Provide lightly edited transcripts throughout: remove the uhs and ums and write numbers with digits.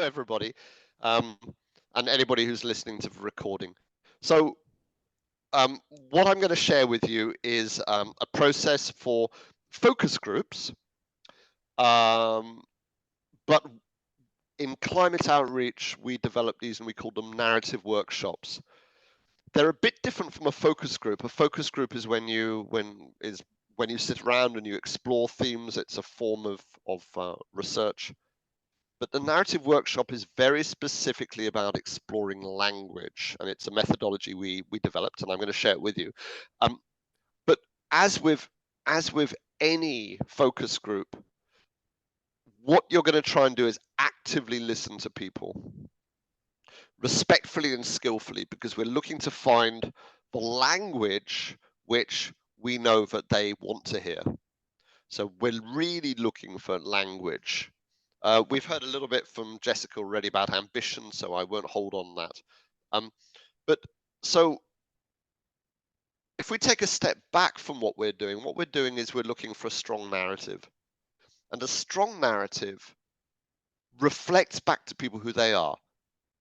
everybody, um, and anybody who's listening to the recording. So, what I'm going to share with you is a process for focus groups, um, but in climate outreach, we develop these and we call them narrative workshops. They're a bit different from a focus group. A focus group is when you sit around and you explore themes. It's a form of research. But the narrative workshop is very specifically about exploring language, and it's a methodology we developed, and I'm going to share it with you. Um, but as with any focus group, what you're going to try and do is actively listen to people, respectfully and skillfully, because we're looking to find the language which we know that they want to hear. So we're really looking for language. We've heard a little bit from Jessica already about ambition, so I won't hold on that. But so if we take a step back from what we're doing is we're looking for a strong narrative. And a strong narrative reflects back to people who they are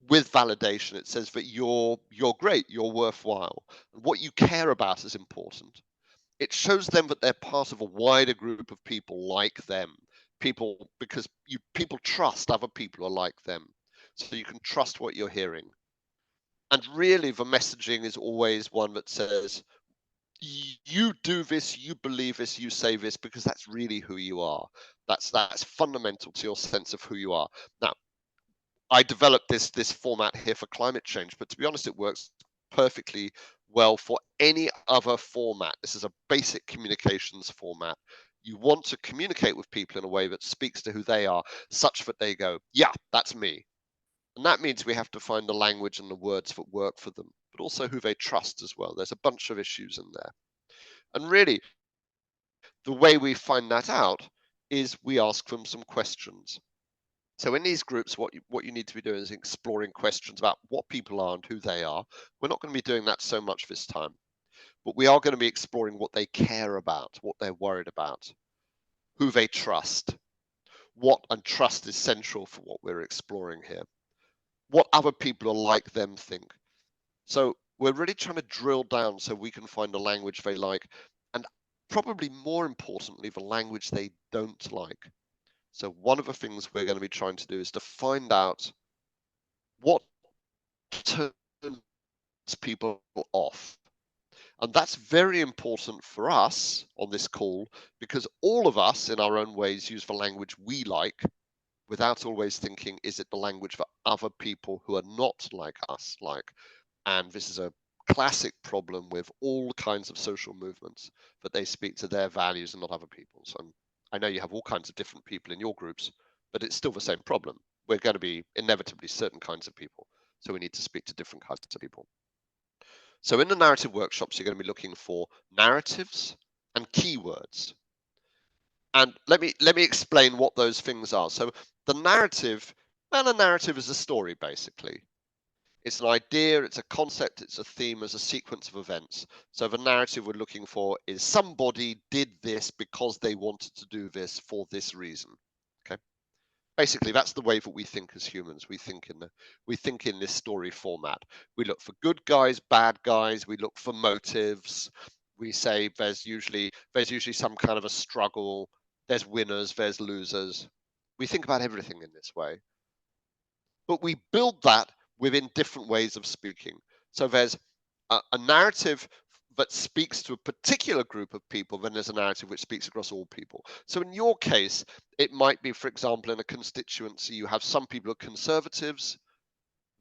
with validation. It says that you're great, you're worthwhile, and what you care about is important. It shows them that they're part of a wider group of people like them, because people trust other people are like them, so you can trust what you're hearing. And really, the messaging is always one that says, you do this, you believe this, you say this, because that's really who you are. That's fundamental to your sense of who you are. Now, I developed this format here for climate change, but to be honest, it works perfectly well for any other format. This is a basic communications format. You want to communicate with people in a way that speaks to who they are, such that they go, yeah, that's me. And that means we have to find the language and the words that work for them, but also who they trust as well. There's a bunch of issues in there. And really, the way we find that out is we ask them some questions. So in these groups, what you need to be doing is exploring questions about what people are and who they are. We're not going to be doing that so much this time, but we are going to be exploring what they care about, what they're worried about, who they trust. And trust is central for what we're exploring here. What other people are like them think. So we're really trying to drill down so we can find a language they like, and probably more importantly, the language they don't like. So one of the things we're going to be trying to do is to find out what turns people off. And that's very important for us on this call, because all of us in our own ways use the language we like without always thinking, is it the language that other people who are not like us like? And this is a classic problem with all kinds of social movements, that they speak to their values and not other people's. And I know you have all kinds of different people in your groups, but it's still the same problem. We're going to be inevitably certain kinds of people, so we need to speak to different kinds of people. So in the narrative workshops, you're going to be looking for narratives and keywords. And let me explain what those things are. So the narrative, well, a narrative is a story, basically. It's an idea, it's a concept, it's a theme, it's a sequence of events. So the narrative we're looking for is somebody did this because they wanted to do this for this reason. Okay. Basically, that's the way that we think as humans. We think in this story format. We look for good guys, bad guys. We look for motives. We say there's usually some kind of a struggle. There's winners, there's losers. We think about everything in this way. But we build that within different ways of speaking. So there's a narrative that speaks to a particular group of people, then there's a narrative which speaks across all people. So in your case, it might be, for example, in a constituency, you have some people who are conservatives.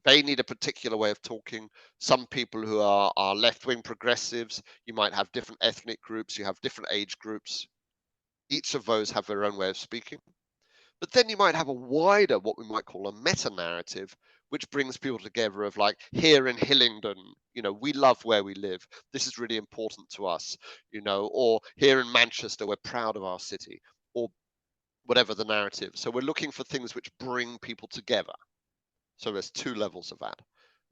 They need a particular way of talking. Some people who are left-wing progressives. You might have different ethnic groups. You have different age groups. Each of those have their own way of speaking. But then you might have a wider, what we might call a meta-narrative, which brings people together of like, here in Hillingdon, we love where we live. This is really important to us, or here in Manchester, we're proud of our city, or whatever the narrative. So we're looking for things which bring people together. So there's two levels of that.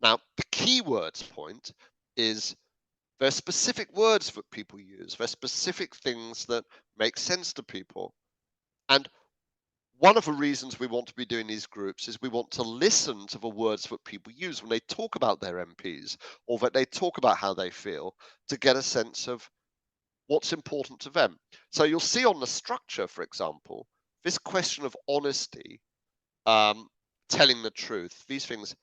Now, the keywords point is there are specific words that people use. There are specific things that make sense to people. And one of the reasons we want to be doing these groups is we want to listen to the words that people use when they talk about their MPs or that they talk about how they feel, to get a sense of what's important to them. So you'll see on the structure, for example, this question of honesty, um, telling the truth, these things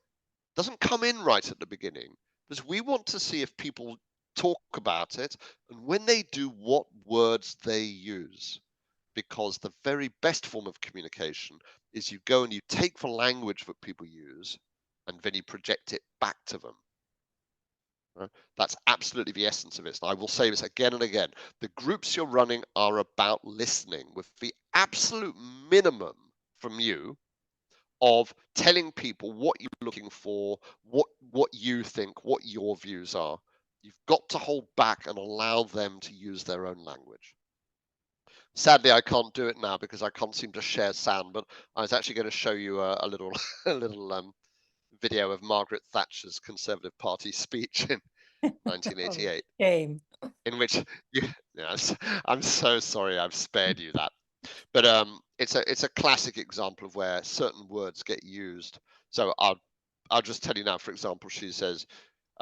doesn't come in right at the beginning, because we want to see if people talk about it and when they do, what words they use. Because the very best form of communication is you go and you take the language that people use and then you project it back to them. Right? That's absolutely the essence of it. And I will say this again and again. The groups you're running are about listening, with the absolute minimum from you of telling people what you're looking for, what you think, what your views are. You've got to hold back and allow them to use their own language. Sadly, I can't do it now because I can't seem to share sound, but I was actually going to show you a little a little video of Margaret Thatcher's Conservative Party speech in Oh, 1988, shame. in which you, yes, I'm so sorry I've spared you that. But it's a classic example of where certain words get used. So I'll just tell you now. For example,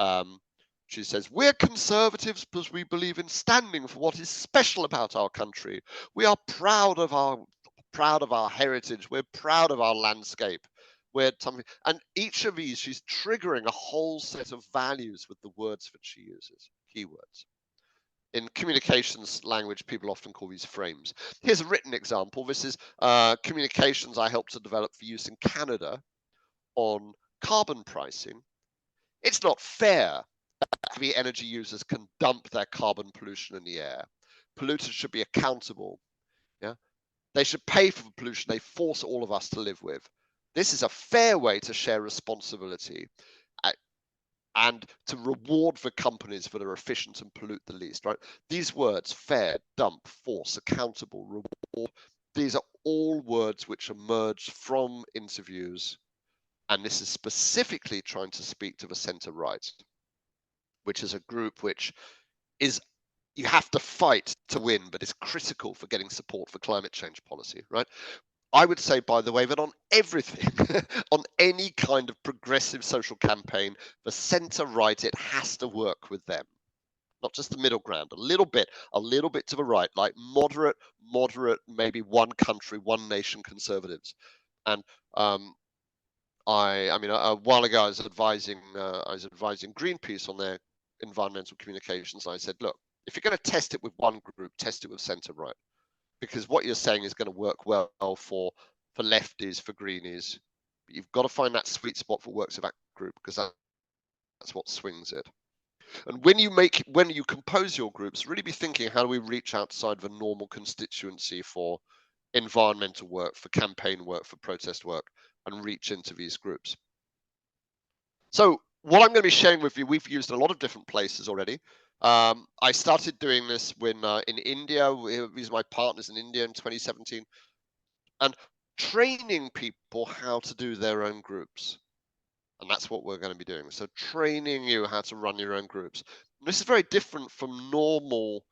um, she says, "We're conservatives because we believe in standing for what is special about our country. We are proud of our heritage. We're proud of our landscape. We're something." And each of these, she's triggering a whole set of values with the words that she uses, keywords. In communications language, people often call these frames. Here's a written example. This is communications I helped to develop for use in Canada on carbon pricing. It's not fair that the energy users can dump their carbon pollution in the air. Polluters should be accountable. Yeah, they should pay for the pollution they force all of us to live with. This is a fair way to share responsibility and to reward the companies that are efficient and pollute the least, right? These words, fair, dump, force, accountable, reward, these are all words which emerge from interviews. And this is specifically trying to speak to the centre right, which is a group which is, you have to fight to win, but is critical for getting support for climate change policy, right? I would say, by the way, that on everything, on any kind of progressive social campaign, the centre right, it has to work with them, not just the middle ground, a little bit to the right, like moderate, maybe one country, one nation conservatives. And I mean, a while ago, I was advising Greenpeace on their environmental communications. And I said, look, if you're going to test it with one group, test it with centre right, because what you're saying is going to work well for lefties, for greenies. But you've got to find that sweet spot that works with that group, because that's what swings it. And when you compose your groups, really be thinking, how do we reach outside the normal constituency for environmental work, for campaign work, for protest work, and reach into these groups. So what I'm going to be sharing with you, we've used a lot of different places already. I started doing this when in India. These are my partners in India in 2017, and training people how to do their own groups. And that's what we're going to be doing. So training you how to run your own groups. And this is very different from normal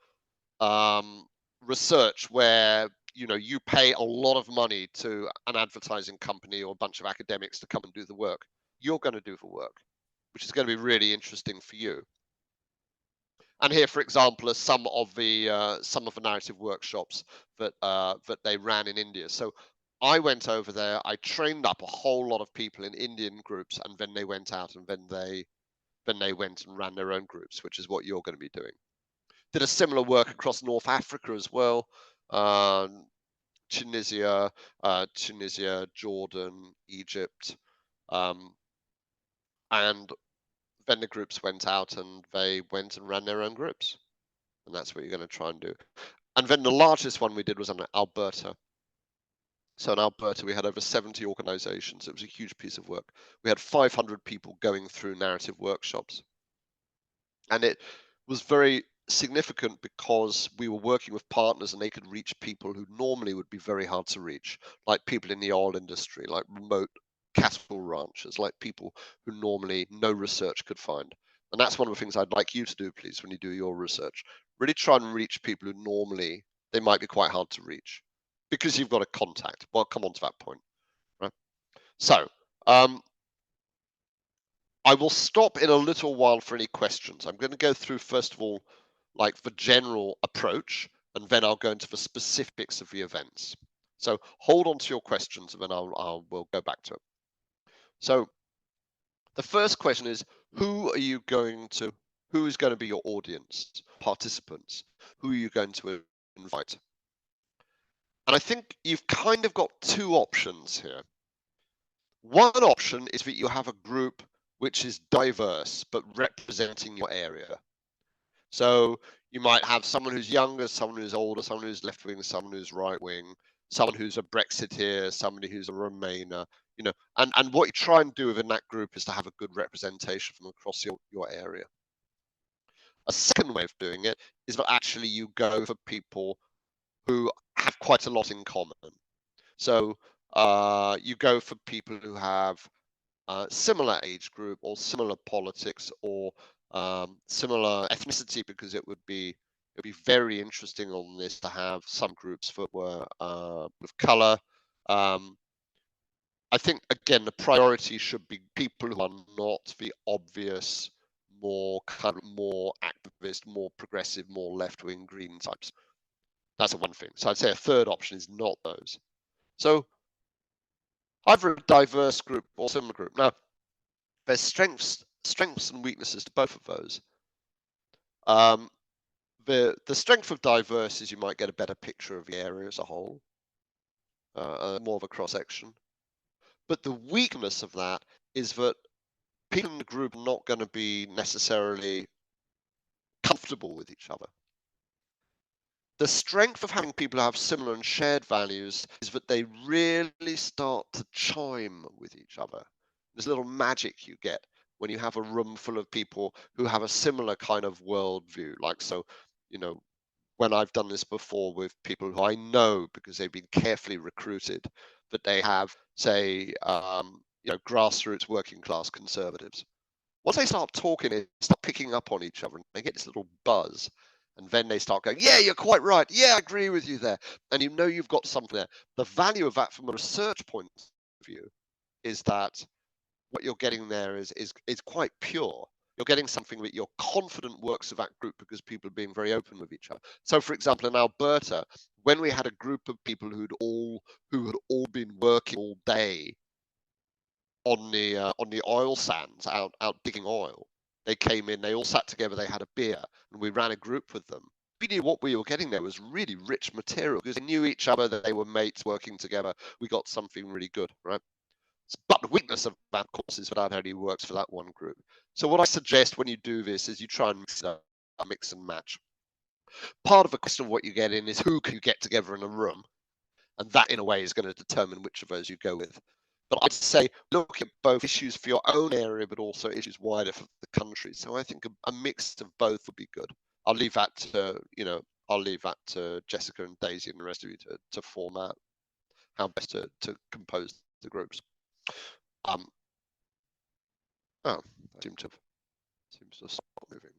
research, where you pay a lot of money to an advertising company or a bunch of academics to come and do the work. You're going to do the work, which is going to be really interesting for you. And here, for example, are some of the narrative workshops that they ran in India. So I went over there, I trained up a whole lot of people in Indian groups, and then they went out and then they went and ran their own groups, which is what you're going to be doing. Did a similar work across North Africa as well, Tunisia, Jordan, Egypt, and then the groups went out and they went and ran their own groups. And that's what you're going to try and do. And then the largest one we did was in Alberta. So in Alberta, we had over 70 organizations. It was a huge piece of work. We had 500 people going through narrative workshops. And it was very significant because we were working with partners and they could reach people who normally would be very hard to reach, like people in the oil industry, like remote cattle ranchers, like people who normally no research could find. And that's one of the things I'd like you to do, please, when you do your research. Really try and reach people who normally they might be quite hard to reach. because you've got a contact. Well, I'll come on to that point, right? So I will stop in a little while for any questions. I'm going to go through, first of all, like the general approach, and then I'll go into the specifics of the events. So hold on to your questions, and then we'll go back to it. So the first question is, who is going to be your audience, participants? Who are you going to invite? And I think you've kind of got two options here. One option is that you have a group which is diverse but representing your area. So you might have someone who's younger, someone who's older, someone who's left wing, someone who's right wing, someone who's a Brexiteer, somebody who's a Remainer, and what you try and do within that group is to have a good representation from across your area. A second way of doing it is that actually you go for people who have quite a lot in common. So you go for people who have similar age group or similar politics or similar ethnicity, because it would be very interesting on this to have some groups that were with color. I think again the priority should be people who are not the obvious, more activist, more progressive, more left-wing green types. That's one thing. So I'd say a third option is not those. So either a diverse group or similar group. Now, there's strengths and weaknesses to both of those. The strength of diverse is you might get a better picture of the area as a whole, more of a cross section. But the weakness of that is that people in the group are not going to be necessarily comfortable with each other. The strength of having people who have similar and shared values is that they really start to chime with each other. There's a little magic you get when you have a room full of people who have a similar kind of worldview. Like, so, when I've done this before with people who I know because they've been carefully recruited, that they have, say, grassroots working class conservatives. Once they start talking, they start picking up on each other and they get this little buzz. And then they start going, yeah, you're quite right. Yeah, I agree with you there. And you've got something there. The value of that from a research point of view is that what you're getting there is quite pure. You're getting something that you're confident works with that group because people are being very open with each other. So, for example, in Alberta, when we had a group of people who had all been working all day on the oil sands out digging oil, they came in, they all sat together, they had a beer, and we ran a group with them. We knew what we were getting there was really rich material because they knew each other, that they were mates working together. We got something really good, right? But the weakness of that, of course, is that only works for that one group. So what I suggest when you do this is you try and mix and match. Part of the question of what you get in is who can you get together in a room, and that in a way is going to determine which of those you go with. But I'd say look at both issues for your own area, but also issues wider for the country. So I think a mix of both would be good. I'll leave that to Jessica and Daisy and the rest of you to form out how best to compose the groups. I seem to have stopped moving.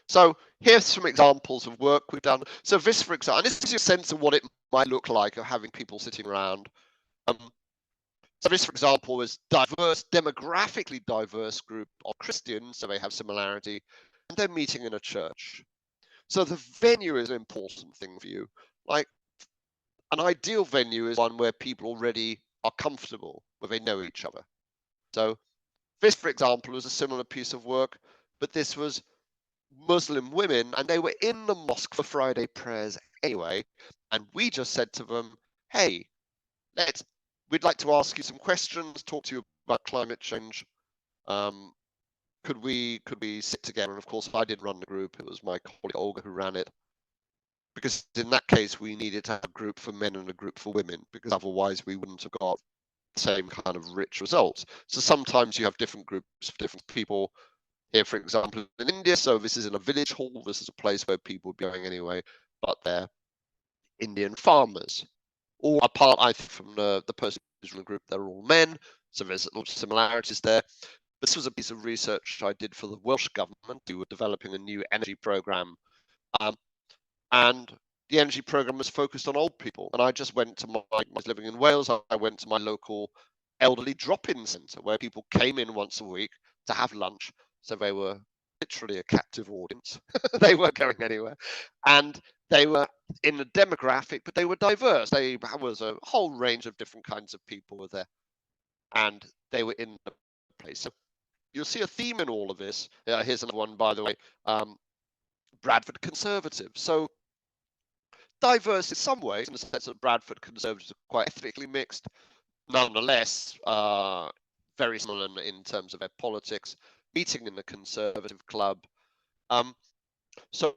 So here's some examples of work we've done. So this, for example, and this gives you a sense of what it might look like of having people sitting around. So this, for example, is demographically diverse group of Christians, so they have similarity, and they're meeting in a church. So the venue is an important thing for you. Like, an ideal venue is one where people already are comfortable, where they know each other. So this, for example, was a similar piece of work, but this was Muslim women, and they were in the mosque for Friday prayers anyway, and we just said to them, hey, we'd like to ask you some questions, talk to you about climate change. Could we sit together? And of course, I didn't run the group. It was my colleague Olga who ran it. Because in that case, we needed to have a group for men and a group for women, because otherwise we wouldn't have got the same kind of rich results. So sometimes you have different groups for different people. Here, for example, in India, so this is in a village hall. This is a place where people would be going anyway, but they're Indian farmers. All apart, I think, from the person who's in the group, they're all men, so there's a lot of similarities there. This was a piece of research I did for the Welsh government, who were developing a new energy program. And the energy program was focused on old people, and I just went to I was living in Wales. I went to my local elderly drop-in centre where people came in once a week to have lunch. So they were literally a captive audience. They weren't going anywhere, and they were in the demographic, but they were diverse. There was a whole range of different kinds of people were there, and they were in the place. So you'll see a theme in all of this. Here's another one, by the way. Bradford Conservatives. So diverse in some ways, in the sense that Bradford Conservatives are quite ethnically mixed, nonetheless, very similar in terms of their politics, meeting in the Conservative Club. So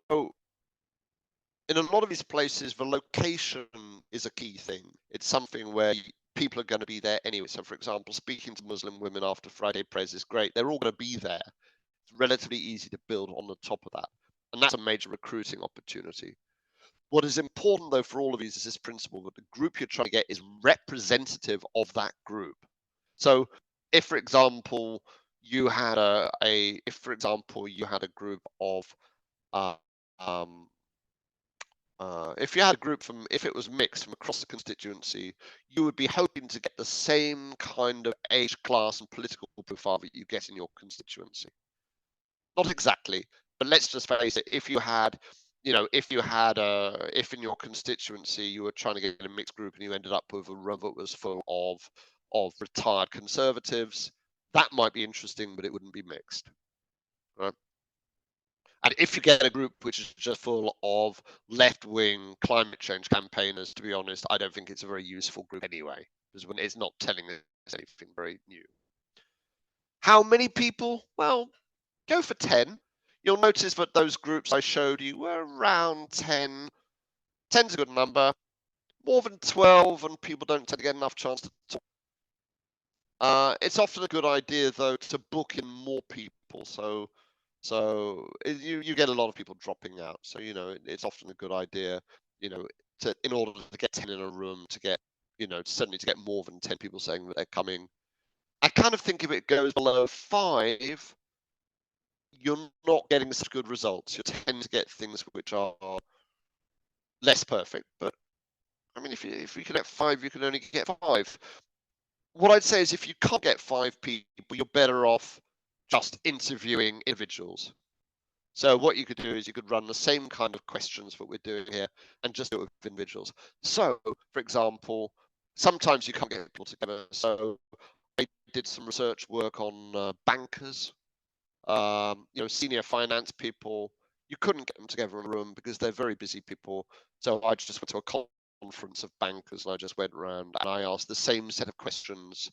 in a lot of these places, the location is a key thing. It's something where people are going to be there anyway. So, for example, speaking to Muslim women after Friday prayers is great. They're all going to be there. It's relatively easy to build on the top of that. And that's a major recruiting opportunity. What is important, though, for all of these is this principle that the group you're trying to get is representative of that group. So if, for example, you had a group of if you had a group if it was mixed from across the constituency, you would be hoping to get the same kind of age, class, and political profile that you get in your constituency. Not exactly, but let's just face it. If in your constituency you were trying to get a mixed group and you ended up with a room that was full of retired conservatives, that might be interesting, but it wouldn't be mixed, right? And if you get a group which is just full of left-wing climate change campaigners, to be honest, I don't think it's a very useful group anyway, because it's not telling us anything very new. How many people? Well, go for 10. You'll notice that those groups I showed you were around 10. 10's a good number. More than 12, and people don't tend to get enough chance to talk. It's often a good idea, though, to book in more people. So you get a lot of people dropping out. So it's often a good idea, in order to get 10 in a room, to get certainly to get more than 10 people saying that they're coming. I kind of think if it goes below 5, you're not getting such good results. You tend to get things which are less perfect. But I mean, if you can get 5, you can only get 5. What I'd say is if you can't get 5 people, you're better off just interviewing individuals. So what you could do is you could run the same kind of questions that we're doing here and just do it with individuals. So, for example, sometimes you can't get people together. So I did some research work on bankers, senior finance people. You couldn't get them together in a room because they're very busy people. So I just went to a conference of bankers and I just went around and I asked the same set of questions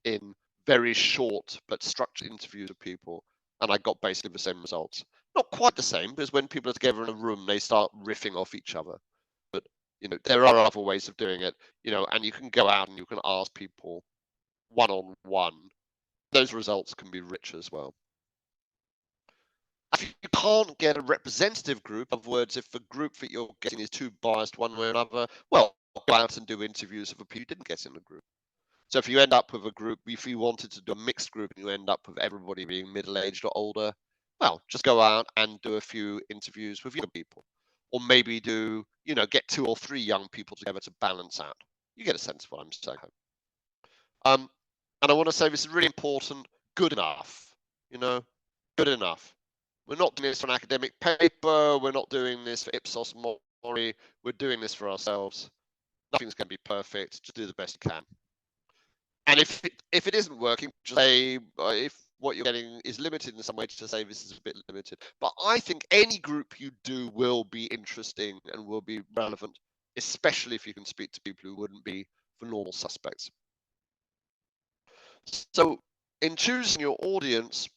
in very short but structured interviews of people, and I got basically the same results. Not quite the same, because when people are together in a room, they start riffing off each other. But there are other ways of doing it. And you can go out and you can ask people one-on-one. Those results can be rich as well. If you can't get a representative group, in other words, if the group that you're getting is too biased one way or another, well, go out and do interviews of the people you didn't get in the group. So if you end up with a group, if you wanted to do a mixed group and you end up with everybody being middle-aged or older, well, just go out and do a few interviews with young people. Or maybe get 2 or 3 young people together to balance out. You get a sense of what I'm saying. And I want to say this is really important, good enough, good enough. We're not doing this for an academic paper. We're not doing this for Ipsos Mori. We're doing this for ourselves. Nothing's going to be perfect. Just do the best you can. And if it isn't working, just say if what you're getting is limited in some way, to say this is a bit limited. But I think any group you do will be interesting and will be relevant, especially if you can speak to people who wouldn't be for normal suspects. So in choosing your audience,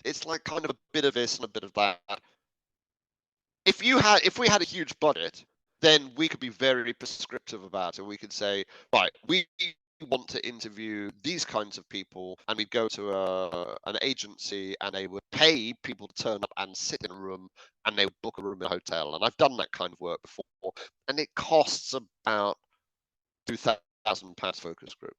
it's like kind of a bit of this and a bit of that. If we had a huge budget, then we could be very prescriptive about it. We could say, right, we want to interview these kinds of people, and we'd go to an agency and they would pay people to turn up and sit in a room, and they would book a room in a hotel. And I've done that kind of work before, and it costs about £2,000 focus group.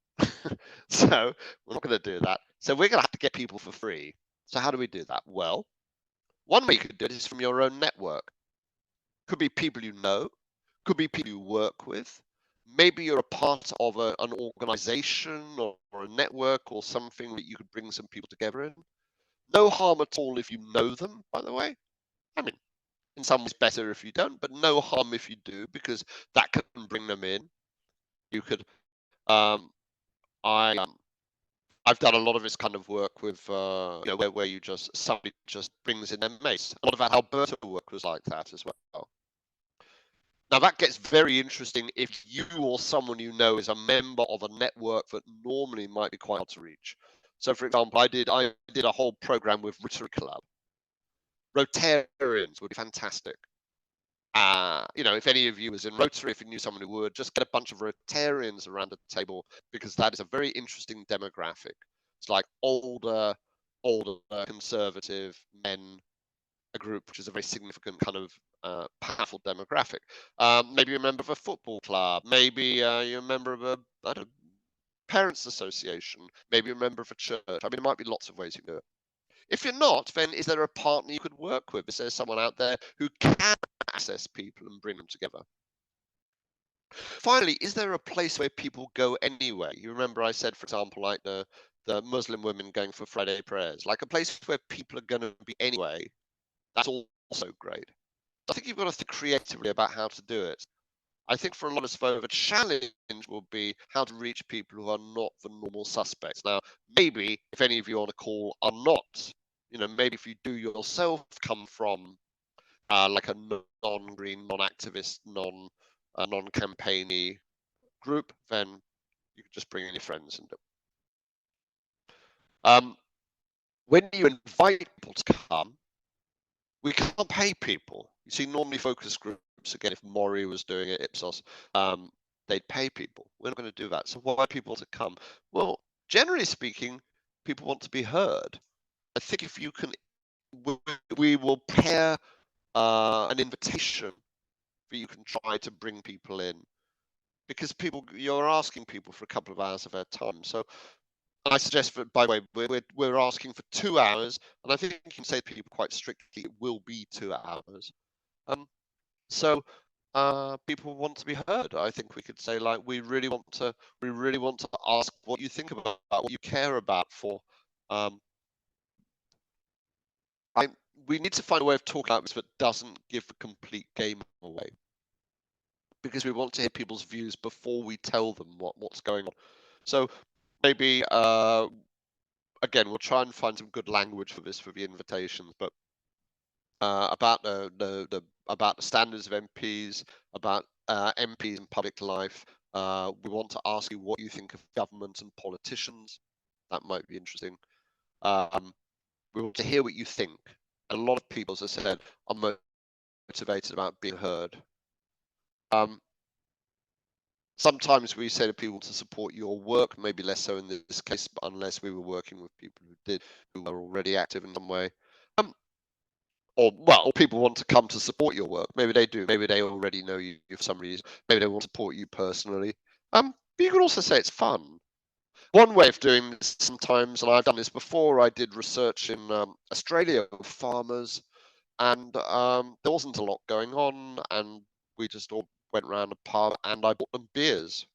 So we're not going to do that. So we're going to have to get people for free. So how do we do that? Well, one way you could do it is from your own network. Could be people you know, Could be people you work with. Maybe you're a part of an organization or a network or something that you could bring some people together in. No harm at all if you know them, by the way. I mean, in some ways better if you don't, but no harm if you do, because that can bring them in. You could, um, I, I've done a lot of this kind of work with, where you just, somebody just brings in their mates. A lot of that Alberta work was like that as well. Now that gets very interesting if you or someone you know is a member of a network that normally might be quite hard to reach. So, for example, I did a whole program with Rotary Club. Rotarians would be fantastic. If any of you was in Rotary, if you knew someone who would, just get a bunch of Rotarians around a table, because that is a very interesting demographic. It's like older conservative men, a group which is a very significant kind of powerful demographic. Maybe you're a member of a football club. Maybe you're a member of a parents association. Maybe you're a member of a church. I mean, there might be lots of ways you can do it. If you're not, then is there a partner you could work with? Is there someone out there who can access people and bring them together? Finally, is there a place where people go anyway? You remember I said, for example, like the Muslim women going for Friday prayers, like a place where people are going to be anyway. That's also great. I think you've got to think creatively about how to do it. I think for a lot of us, the challenge will be how to reach people who are not the normal suspects. Now, maybe if any of you on a call are not, maybe if you do yourself come from like a non-green, non-activist, non-campaigny group, then you can just bring in your friends and do it. When you invite people to come, we can't pay people. You see, normally focus groups, again, if Maury was doing it, Ipsos, they'd pay people. We're not going to do that. So why people to come? Well, generally speaking, people want to be heard. I think if you can, we will prepare an invitation that you can try to bring people in, because you're asking people for a couple of hours of their time. So I suggest, by the way, we're asking for 2 hours, and I think you can say to people quite strictly, it will be 2 hours. So people want to be heard. I think we could say, like, we really want to ask what you think about, what you care about. We need to find a way of talking about this that doesn't give the complete game away, because we want to hear people's views before we tell them what's going on. So maybe again, we'll try and find some good language for this for the invitations, but about the standards of MPs, about MPs in public life. We want to ask you what you think of government and politicians. That might be interesting. We want to hear what you think. A lot of people, as I said, are motivated about being heard. Sometimes we say to people to support your work, maybe less so in this case, but unless we were working with people who are already active in some way. Or people want to come to support your work. Maybe they do. Maybe they already know you for some reason. Maybe they want to support you personally. But you can also say it's fun. One way of doing this sometimes, and I've done this before, I did research in Australia with farmers, and there wasn't a lot going on, and we just all went around a pub, and I bought them beers.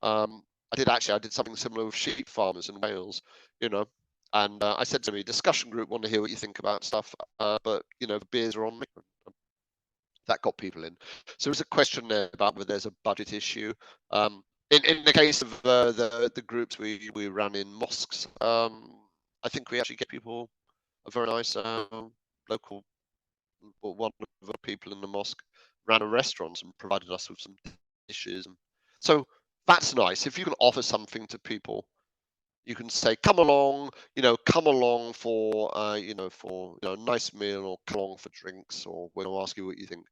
I did something similar with sheep farmers in Wales, and I said to me, discussion group, want to hear what you think about stuff, but the beers are on me. That got people in. So there's a question there about whether there's a budget issue. In the case of the groups we run in mosques, I think we actually get people a very nice local, one of the people in the mosque ran a restaurant and provided us with some dishes. So that's nice. If you can offer something to people, you can say, come along for a nice meal, or come along for drinks, or we'll ask you what you think.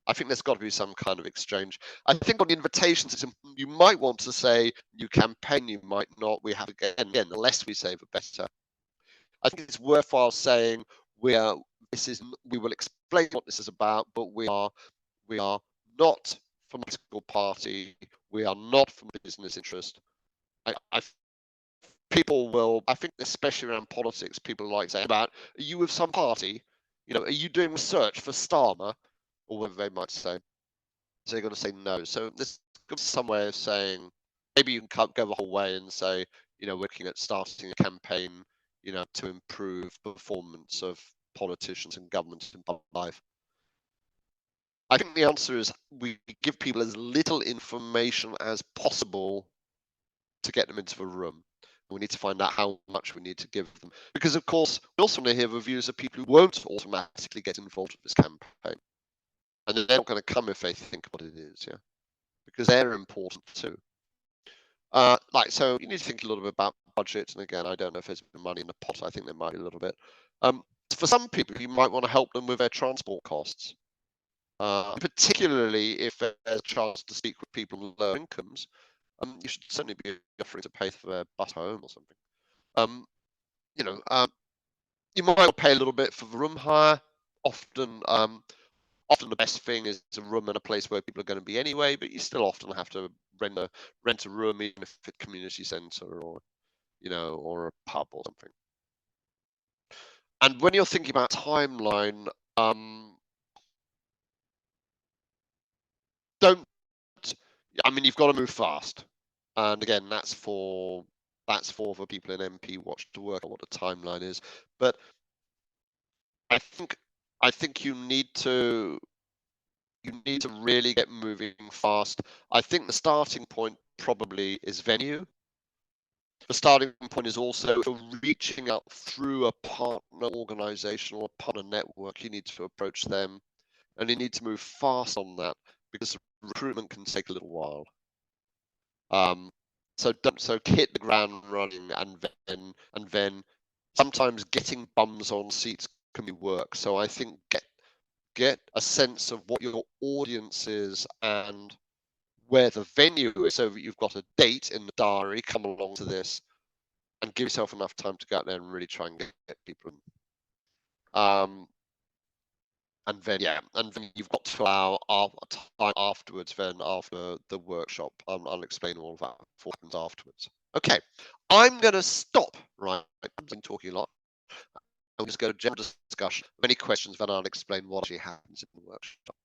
I think there's got to be some kind of exchange. I think on the invitations, you might want to say new campaign, you might not. We have, again, the less we say, the better. I think it's worthwhile saying we will explain what this is about, but we are not from a political party. We are not from a business interest. I think especially around politics, people like saying about, are you with some party? Are you doing research for Starmer? Or whatever they might say. they're going to say no. So there's some way of saying, maybe you can go the whole way and say, we're looking at starting a campaign, to improve performance of politicians and governments in public life. I think the answer is we give people as little information as possible to get them into the room. We need to find out how much we need to give them. Because, of course, we also want to hear the views of people who won't automatically get involved with this campaign. And they're not going to come if they think what it is, because they're important too. So you need to think a little bit about budget. And again, I don't know if there's money in the pot. I think there might be a little bit. For some people, you might want to help them with their transport costs. Particularly if there's a chance to speak with people with low incomes, you should certainly be offering to pay for their bus home or something. You might pay a little bit for the room hire. Often the best thing is a room in a place where people are going to be anyway, but you still often have to rent a room, even if it's a community centre or a pub or something. And when you're thinking about timeline, you've got to move fast. And again, that's for the people in MP Watch to work out what the timeline is. But I think you need to really get moving fast. I think the starting point probably is venue. The starting point is also reaching out through a partner organization or a partner network. You need to approach them, and you need to move fast on that because recruitment can take a little while. So hit the ground running, and then sometimes getting bums on seats can be work. So I think get a sense of what your audience is and where the venue is, so that you've got a date in the diary. Come along to this, and give yourself enough time to go out there and really try and get people in. And then you've got to allow time afterwards. Then after the workshop, I'll explain all of that what happens afterwards. Okay, I'm going to stop. Right, I've been talking a lot. I'll just go to general discussion. Any questions? Then I'll explain what actually happens in the workshop.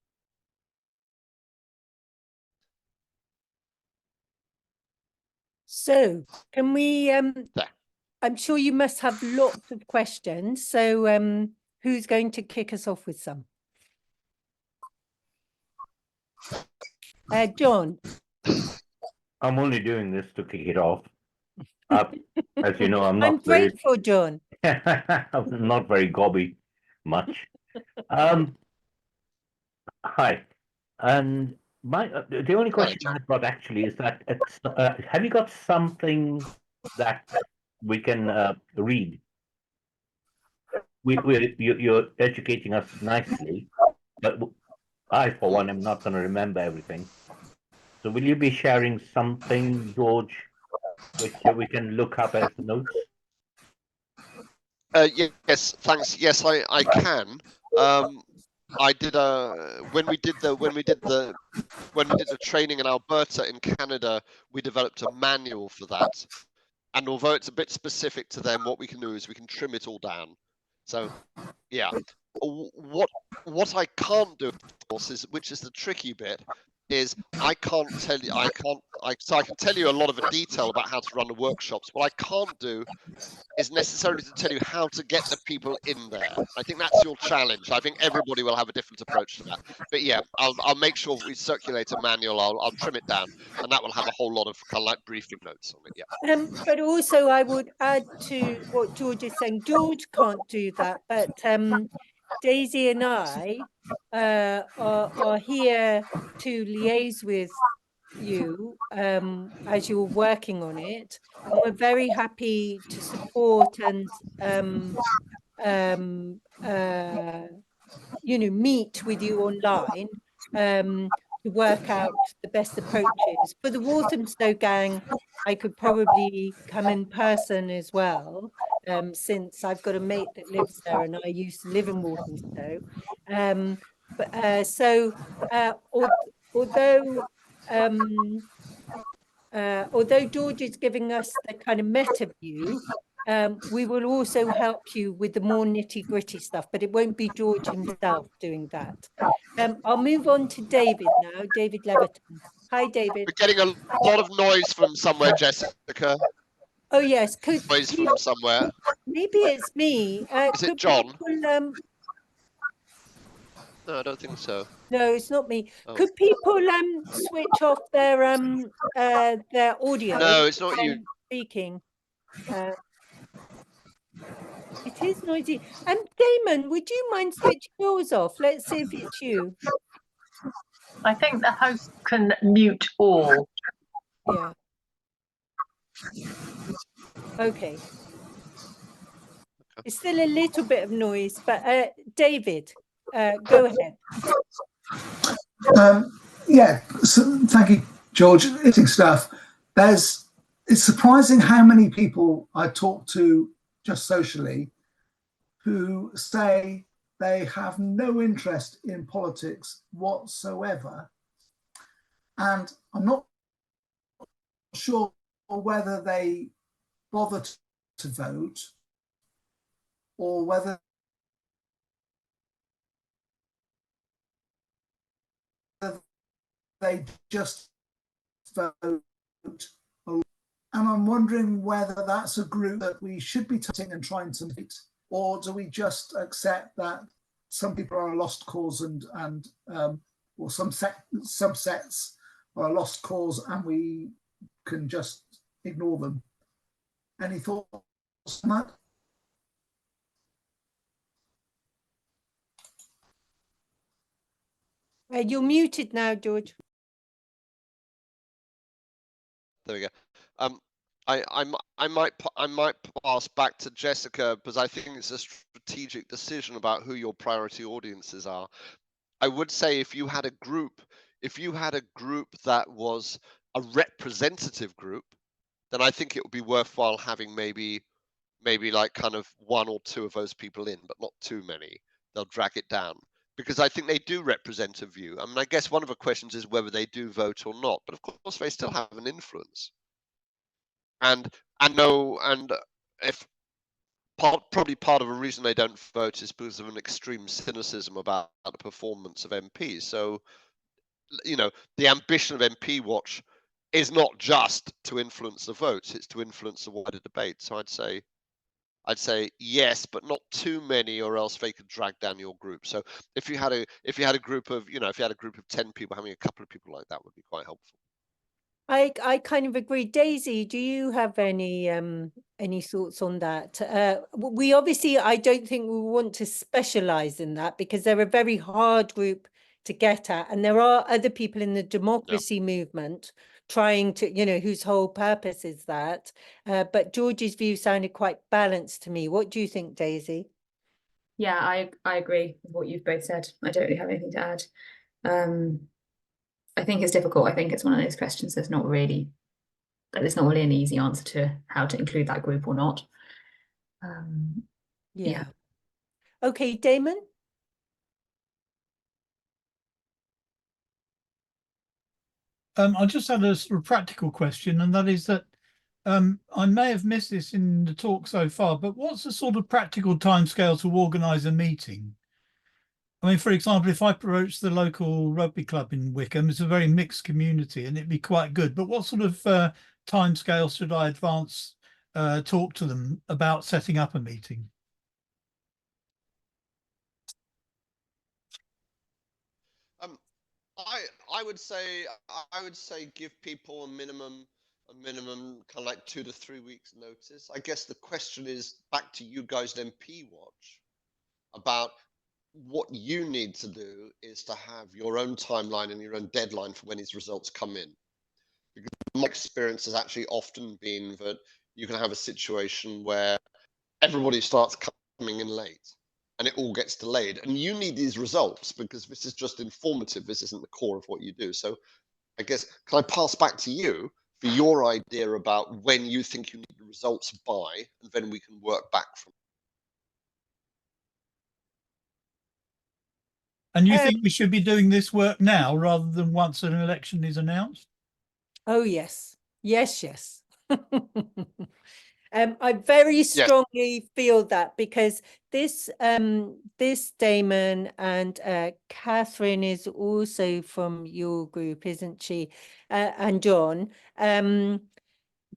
So, can we? I'm sure you must have lots of questions. So, who's going to kick us off with some? John. I'm only doing this to kick it off. As you know, I'm not. I'm grateful, John. I'm not very gobby much. Hi, and the only question I've got actually is that have you got something that we can read? You're educating us nicely, but I, for one, am not going to remember everything. So will you be sharing something, George, which we can look up as notes? Yes, thanks. Yes, I can. I did when we did the training in Alberta in Canada, we developed a manual for that. And although it's a bit specific to them, what we can do is we can trim it all down. So yeah, what I can't do, of course, is, which is the tricky bit, is I can't tell you. So I can tell you a lot of the detail about how to run the workshops. What I can't do is necessarily to tell you how to get the people in there. I think that's your challenge. I think everybody will have a different approach to that. But yeah, I'll make sure we circulate a manual. I'll trim it down, and that will have a whole lot of kind of like briefing notes on it. Yeah. But also, I would add to what George is saying. George can't do that, but Daisy and I are here to liaise with you as you're working on it, and we're very happy to support and meet with you online to work out the best approaches. For the Walthamstow gang, I could probably come in person as well, since I've got a mate that lives there and I used to live in Walthamstow. Although George is giving us the kind of meta view, we will also help you with the more nitty-gritty stuff, but it won't be George himself doing that. I'll move on to David now, David Leverton. Hi, David. We're getting a lot of noise from somewhere, Jessica. Oh, yes. Noise from somewhere. Maybe it's me. Is it John? People, No, I don't think so. no, it's not me. Oh. Could people switch off their audio? No, it's not you. Speaking. It is noisy. Damon, would you mind switching yours off? Let's see if it's you. I think the host can mute all. Yeah. Okay. It's still a little bit of noise, but David, go ahead. Yeah, so, thank you, George. Interesting stuff. It's surprising how many people I talk to just socially who say they have no interest in politics whatsoever. And I'm not sure whether they bother to vote or whether they just vote. And I'm wondering whether that's a group that we should be touching and trying to meet, or do we just accept that some people are a lost cause and or some subsets are a lost cause and we can just ignore them? Any thoughts on that? You're muted now, George. There we go. I might pass back to Jessica because I think it's a strategic decision about who your priority audiences are. I would say if you had a group that was a representative group, then I think it would be worthwhile having maybe like kind of one or two of those people in, but not too many. They'll drag it down because I think they do represent a view. I mean, I guess one of the questions is whether they do vote or not, but of course they still have an influence. And if probably part of the reason they don't vote is because of an extreme cynicism about the performance of MPs. So, you know, the ambition of MP Watch is not just to influence the votes; it's to influence the wider debate. So I'd say yes, but not too many, or else they could drag down your group. So if you had a group of 10 people, having a couple of people like that would be quite helpful. I kind of agree. Daisy, do you have any thoughts on that? We obviously, I don't think we want to specialize in that because they're a very hard group to get at, and there are other people in the democracy movement trying to, whose whole purpose is that. But George's view sounded quite balanced to me. What do you think, Daisy? Yeah, I agree with what you've both said. I don't really have anything to add. I think it's difficult. I think it's one of those questions there's not really an easy answer to how to include that group or not. Yeah. Okay, Damon? I just had a sort of practical question, and that is that I may have missed this in the talk so far, but what's the sort of practical timescale to organise a meeting? I mean, for example, if I approach the local rugby club in Wickham, it's a very mixed community and it'd be quite good. But what sort of timescale should I talk to them about setting up a meeting? I would say give people a minimum kind of like 2 to 3 weeks notice. I guess the question is back to you guys at MP Watch about what you need to do is to have your own timeline and your own deadline for when these results come in. Because my experience has actually often been that you can have a situation where everybody starts coming in late and it all gets delayed. And you need these results because this is just informative. This isn't the core of what you do. So I guess, can I pass back to you for your idea about when you think you need the results by, and then we can work back from. And you think we should be doing this work now rather than once an election is announced? Oh, yes. Yes. I very strongly feel that, because this this Damon and Catherine is also from your group, isn't she? And John.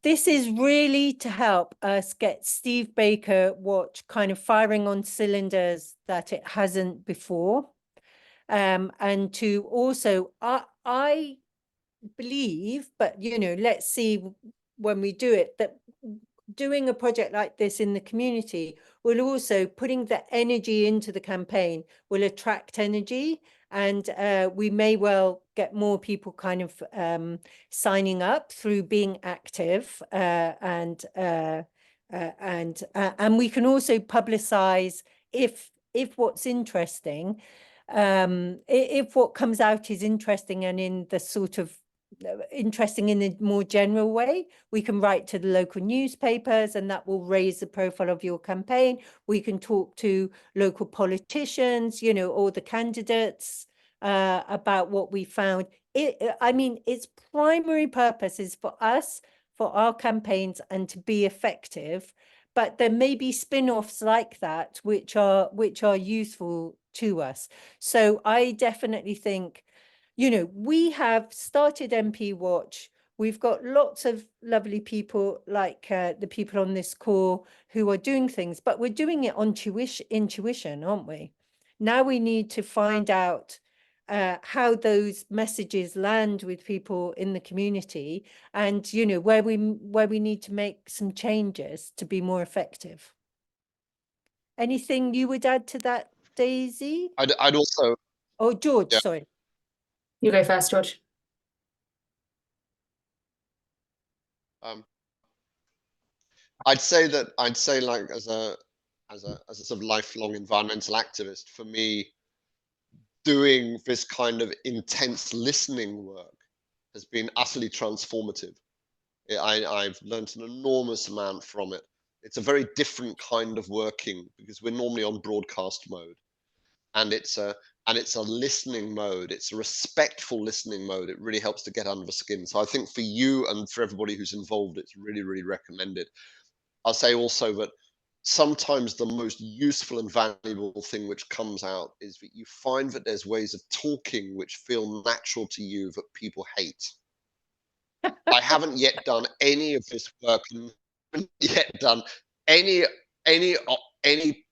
This is really to help us get Steve Baker Watch kind of firing on cylinders that it hasn't before. And to also, I believe, but you know, let's see when we do it, that doing a project like this in the community will also, putting the energy into the campaign will attract energy, and we may well get more people kind of signing up through being active, and we can also publicize if what's interesting, if what comes out is interesting and in the sort of interesting in a more general way, we can write to the local newspapers, and that will raise the profile of your campaign. We can talk to local politicians, you know, or the candidates about what we found. I mean, its primary purpose is for us, for our campaigns, and to be effective. But there may be spin-offs like that which are useful to us. So I definitely think, you know, we have started MP Watch. We've got lots of lovely people like the people on this call who are doing things, but we're doing it on intuition, aren't we? Now we need to find out how those messages land with people in the community, and you know, where we need to make some changes to be more effective. Anything you would add to that, Daisy? I'd also. Oh, George, sorry. You go first, George. I'd say like as a sort of lifelong environmental activist, for me, doing this kind of intense listening work has been utterly transformative. I've learned an enormous amount from it. It's a very different kind of working, because we're normally on broadcast mode, and it's a listening mode. It's a respectful listening mode. It really helps to get under the skin. So I think for you and for everybody who's involved, it's really, really recommended. I'll say also that sometimes the most useful and valuable thing which comes out is that you find that there's ways of talking which feel natural to you that people hate. I haven't yet done any of this work, and haven't yet done any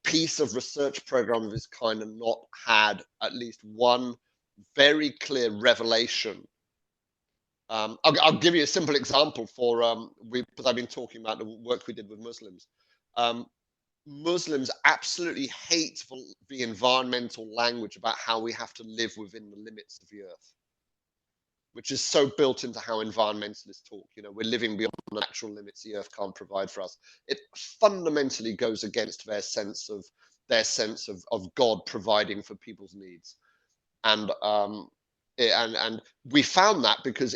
piece of research program of this kind and not had at least one very clear revelation. I'll give you a simple example for because I've been talking about the work we did with Muslims. Muslims absolutely hate the environmental language about how we have to live within the limits of the earth, which is so built into how environmentalists talk. You know, we're living beyond the natural limits the earth can't provide for us. It fundamentally goes against their sense of God providing for people's needs. And we found that because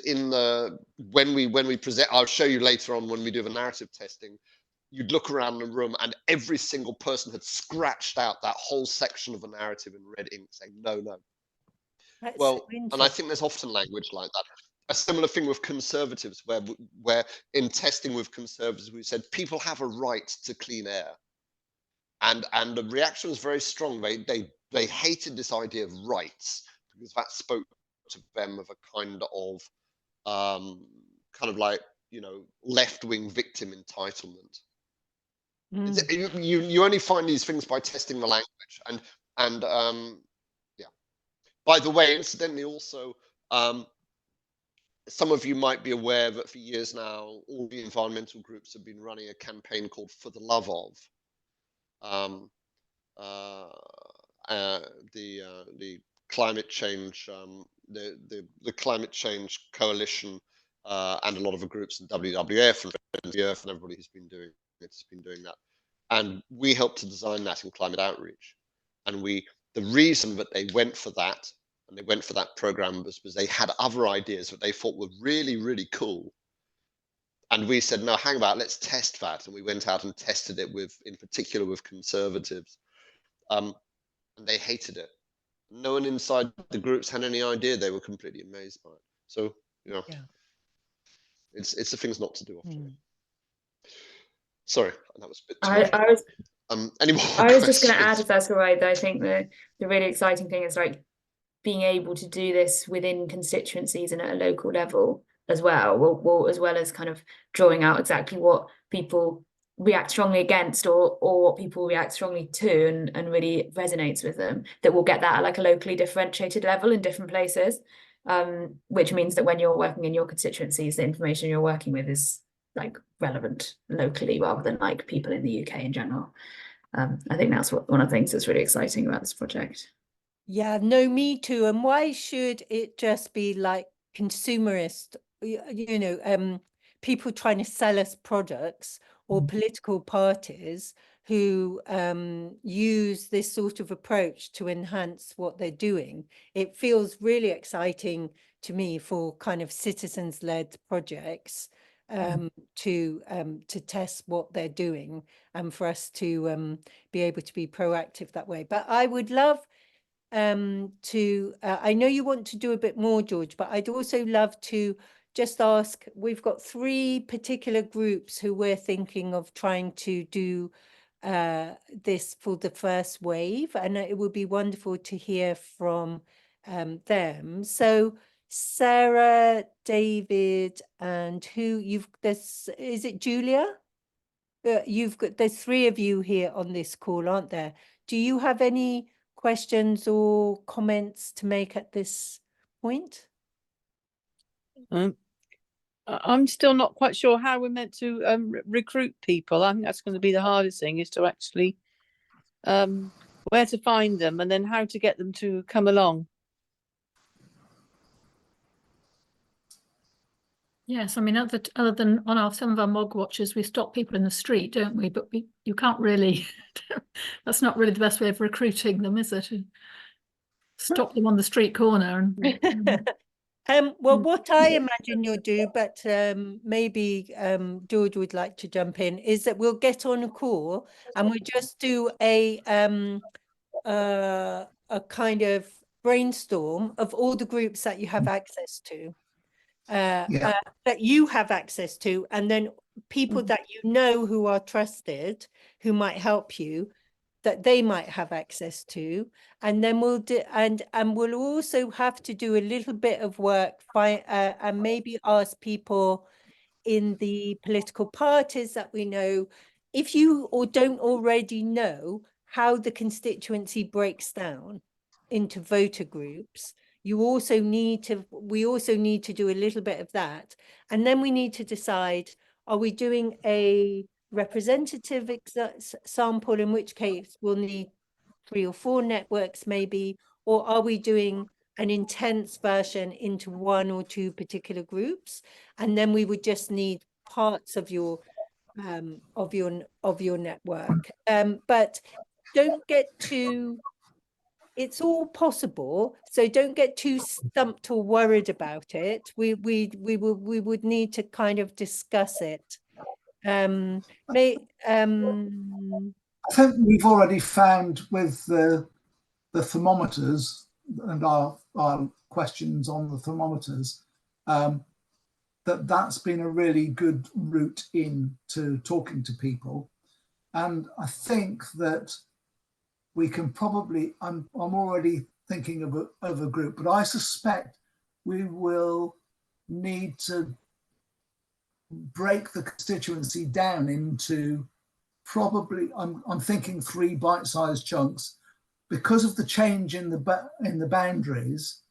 when we present, I'll show you later on when we do the narrative testing, you'd look around the room and every single person had scratched out that whole section of the narrative in red ink saying, no. That's well, so and I think there's often language like that. A similar thing with conservatives, where in testing with conservatives, we said people have a right to clean air. And the reaction was very strong. They hated this idea of rights, because that spoke to them of a kind of like, you know, left-wing victim entitlement. You only find these things by testing the language, and yeah. By the way, incidentally, also, some of you might be aware that for years now, all the environmental groups have been running a campaign called For the Love Of. The climate change, the climate change coalition, and a lot of the groups in WWF and the Earth and everybody who's been doing it's been doing that. And we helped to design that in climate outreach. And the reason that they went for that, and they went for that program, was because they had other ideas that they thought were really, really cool. And we said, no, hang about, let's test that. And we went out and tested it in particular with conservatives. And they hated it. No one inside the groups had any idea. They were completely amazed by it. So, you know, it's the things not to do often. Sorry, that was a bit too much. I was Any more I was just going to add, questions? if that's all right, that I think the really exciting thing is like being able to do this within constituencies and at a local level as well, as well as kind of drawing out exactly what people react strongly against or what people react strongly to and really resonates with them, that we'll get that at like a locally differentiated level in different places, which means that when you're working in your constituencies, the information you're working with is like relevant locally rather than like people in the UK in general. I think that's one of the things that's really exciting about this project. Yeah, no, me too. And why should it just be like consumerist, you know, people trying to sell us products or political parties who use this sort of approach to enhance what they're doing? It feels really exciting to me for kind of citizens-led projects to test what they're doing and for us to be able to be proactive that way. But I would love I know you want to do a bit more, George, but I'd also love to just ask, we've got 3 particular groups who we're thinking of trying to do this for the first wave, and it would be wonderful to hear from them. So Sarah, David, and is it Julia? There's 3 of you here on this call, aren't there? Do you have any questions or comments to make at this point? I'm still not quite sure how we're meant to recruit people. I think that's going to be the hardest thing, is to actually where to find them and then how to get them to come along. Yes, I mean, other than on some of our MOG watches, we stop people in the street, don't we? But you can't really, that's not really the best way of recruiting them, is it? Stop them on the street corner. Well, what I imagine you'll do, but maybe George would like to jump in, is that we'll get on a call and we'll just do a kind of brainstorm of all the groups that you have access to. That you have access to, and then people that you know who are trusted, who might help you, that they might have access to, and then we'll do, and we'll also have to do a little bit of work and maybe ask people in the political parties that we know, if you don't already know how the constituency breaks down into voter groups, we also need to do a little bit of that. And then we need to decide, are we doing a representative sample, in which case we'll need 3 or 4 networks maybe, or are we doing an intense version into 1 or 2 particular groups? And then we would just need parts of your network. But don't get too, it's all possible, so don't get too stumped or worried about it. We would need to kind of discuss it. I think we've already found with the thermometers and our questions on the thermometers that's been a really good route into talking to people, and I think that we can probably, I'm already thinking of a group, but I suspect we will need to break the constituency down into probably, I'm thinking 3 bite-sized chunks, because of the change in the boundaries.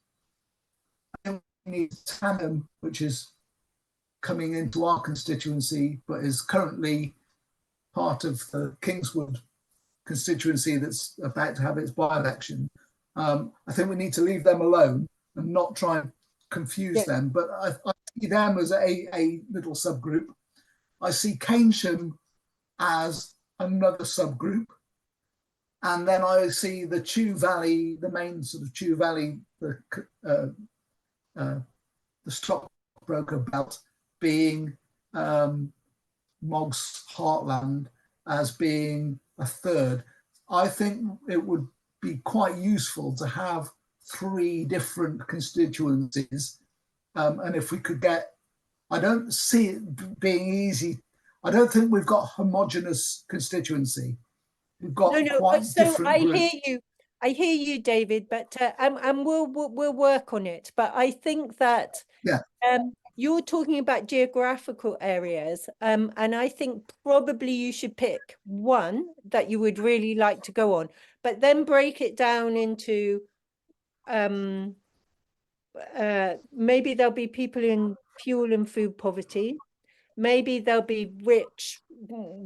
We need Tandem, which is coming into our constituency, but is currently part of the Kingswood constituency that's about to have its by-election. I think we need to leave them alone and not try and confuse them. But I see them as a little subgroup. I see Keynsham as another subgroup. And then I see the Chew Valley, the main sort of Chew Valley, the stockbroker belt being Mog's heartland as being a third. I think it would be quite useful to have 3 different constituencies. And if we could get, I don't see it being easy. I don't think we've got homogenous constituency. We've got No, quite so different I groups. hear you, David, but and we'll work on it. But I think that Yeah. you're talking about geographical areas, and I think probably you should pick one that you would really like to go on, but then break it down into maybe there'll be people in fuel and food poverty. Maybe there'll be rich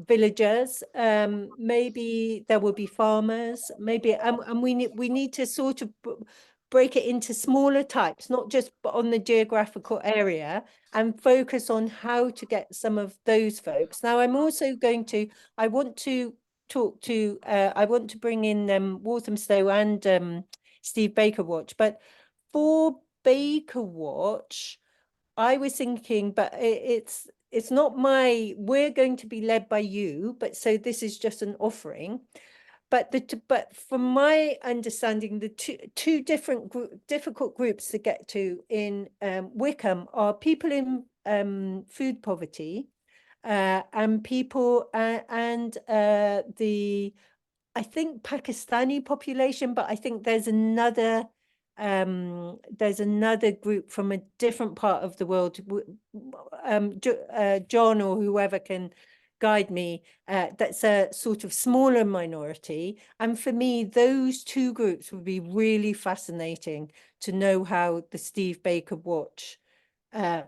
villagers. Maybe there will be farmers. Maybe, and we need to sort of break it into smaller types, not just on the geographical area, and focus on how to get some of those folks. Now, I'm also going to. I want to talk to. I want to bring in Walthamstow and Steve Baker Watch, but for Baker Watch, I was thinking, but it's not we're going to be led by you, but so this is just an offering. But from my understanding, the two different difficult groups to get to in Wickham are people in food poverty, and people and the I think Pakistani population, but I think there's another group from a different part of the world. John or whoever can guide me, that's a sort of smaller minority. And for me, those two groups would be really fascinating to know how the Steve Baker Watch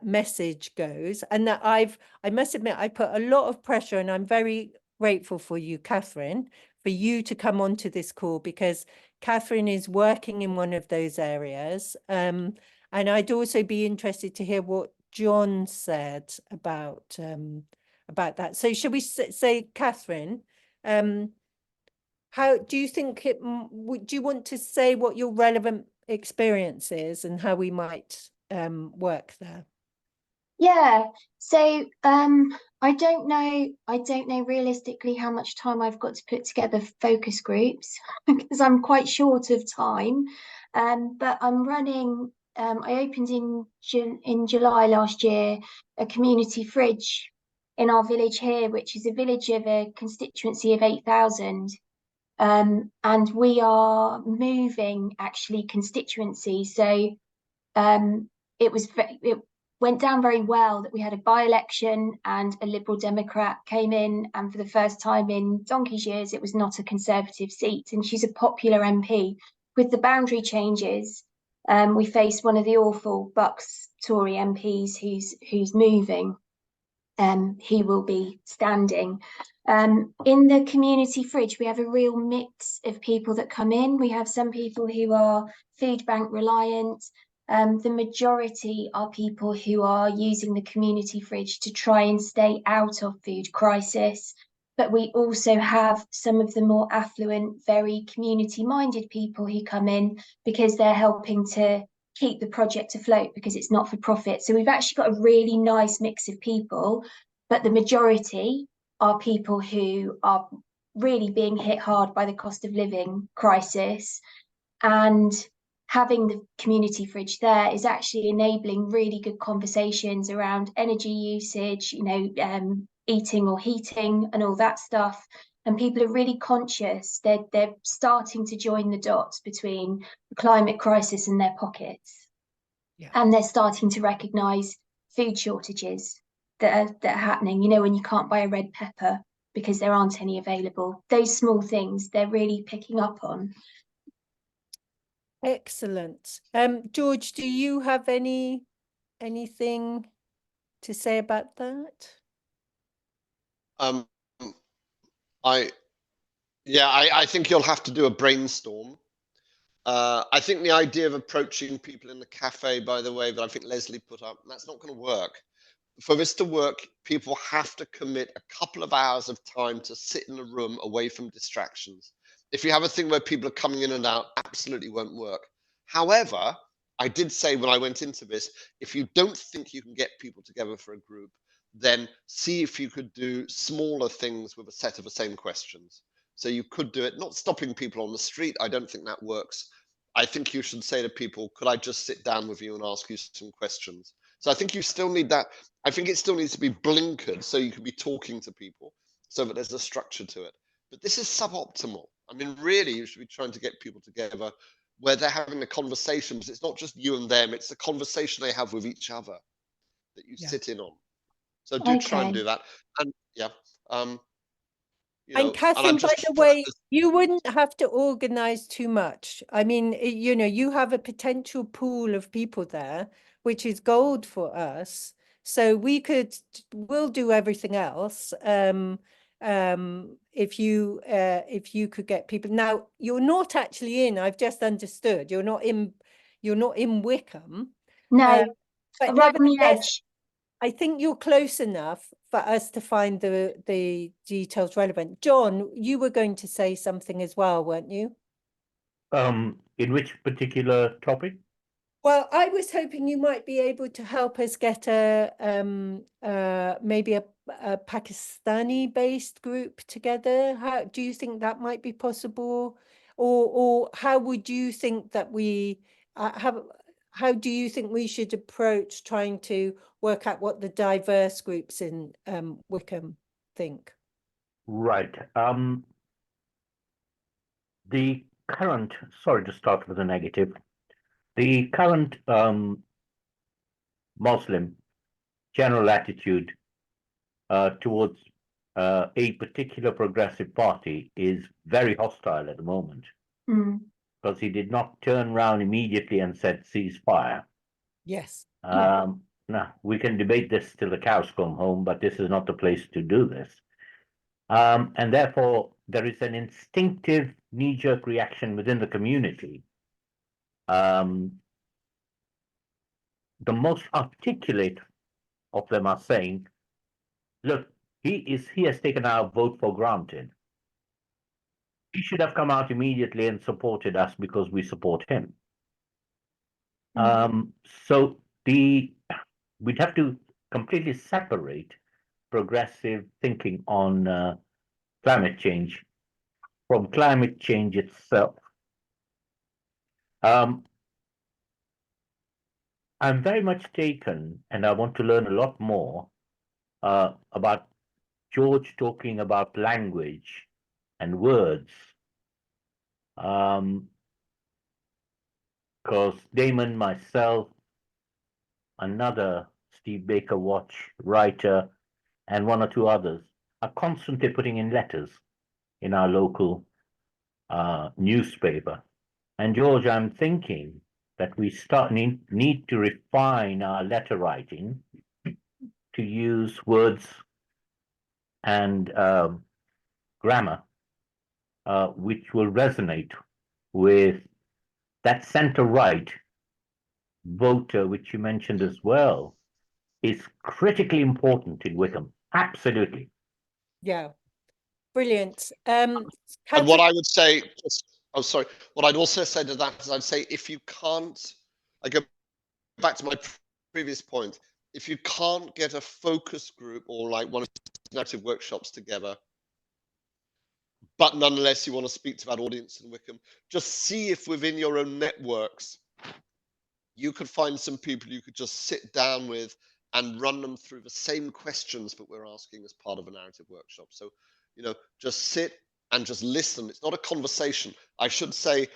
message goes. And that I must admit, I put a lot of pressure, and I'm very grateful for you, Catherine, for you to come onto this call, because Catherine is working in one of those areas. And I'd also be interested to hear what John said about that. So shall we say, Catherine, how do you think do you want to say what your relevant experience is and how we might work there? Yeah, so I don't know realistically how much time I've got to put together focus groups because I'm quite short of time. But I'm running, I opened in July last year a community fridge in our village here, which is a village of a constituency of 8,000. And we are moving actually constituency. So it went down very well that we had a by-election and a Liberal Democrat came in, and for the first time in donkey's years it was not a Conservative seat, and she's a popular MP. With the boundary changes, we face one of the awful Bucks Tory MPs who's moving. He will be standing. In the community fridge, we have a real mix of people that come in. We have some people who are food bank reliant. The majority are people who are using the community fridge to try and stay out of food crisis. But we also have some of the more affluent, very community-minded people who come in because they're helping to keep the project afloat because it's not for profit. So we've actually got a really nice mix of people, but the majority are people who are really being hit hard by the cost of living crisis. And having the community fridge there is actually enabling really good conversations around energy usage, eating or heating and all that stuff. And people are really conscious. They're starting to join the dots between the climate crisis and their pockets. Yeah. And they're starting to recognise food shortages that are happening, when you can't buy a red pepper because there aren't any available. Those small things they're really picking up on. Excellent. George, do you have anything to say about that? I think you'll have to do a brainstorm. I think the idea of approaching people in the cafe, by the way, that I think Leslie put up, that's not going to work. For this to work, people have to commit a couple of hours of time to sit in a room away from distractions. If you have a thing where people are coming in and out, absolutely won't work. However, I did say when I went into this, if you don't think you can get people together for a group, then see if you could do smaller things with a set of the same questions. So you could do it, not stopping people on the street. I don't think that works. I think you should say to people, could I just sit down with you and ask you some questions? So I think you still need that. I think it still needs to be blinkered so you can be talking to people so that there's a structure to it. But this is suboptimal. I mean, really, you should be trying to get people together where they're having a conversation, because it's not just you and them, it's the conversation they have with each other that you sit in on. So do try and Okay. do that. And yeah, you And know, and Catherine, I'm by just the trying way, to- you wouldn't have to organize too much. I mean, you know, you have a potential pool of people there, which is gold for us. So we'll do everything else. If you could get people. Now, you're not actually in, I've just understood, you're not in Wickham. No, But right on the nevertheless, edge. I think you're close enough for us to find the details relevant. John, you were going to say something as well, weren't you? In which particular topic? Well, I was hoping you might be able to help us get maybe a Pakistani-based group together. How do you think that might be possible, or how would you think that we how do you think we should approach trying to work out what the diverse groups in Wickham think? Right. The current, sorry to start with a negative, the current Muslim general attitude towards a particular progressive party is very hostile at the moment, because he did not turn around immediately and said ceasefire. Yes. Now, we can debate this till the cows come home, but this is not the place to do this. And therefore, there is an instinctive knee-jerk reaction within the community. The most articulate of them are saying, look, he has taken our vote for granted. He should have come out immediately and supported us because we support him. So we'd have to completely separate progressive thinking on climate change from climate change itself. I'm very much taken, and I want to learn a lot more about George talking about language and words. Because Damon, myself, another Steve Baker Watch writer, and one or two others are constantly putting in letters in our local newspaper. And George, I'm thinking that we need to refine our letter writing to use words and grammar which will resonate with that center-right voter, which you mentioned as well, is critically important in Wickham. Absolutely. Yeah. Brilliant. And what I would say, what I'd also say to that is I'd say if you can't, I go back to my previous point, if you can't get a focus group or like one of the narrative workshops together, but nonetheless you want to speak to that audience in Wickham, just see if within your own networks you could find some people you could just sit down with and run them through the same questions that we're asking as part of a narrative workshop. So, you know, just sit and just listen. It's not a conversation. I should say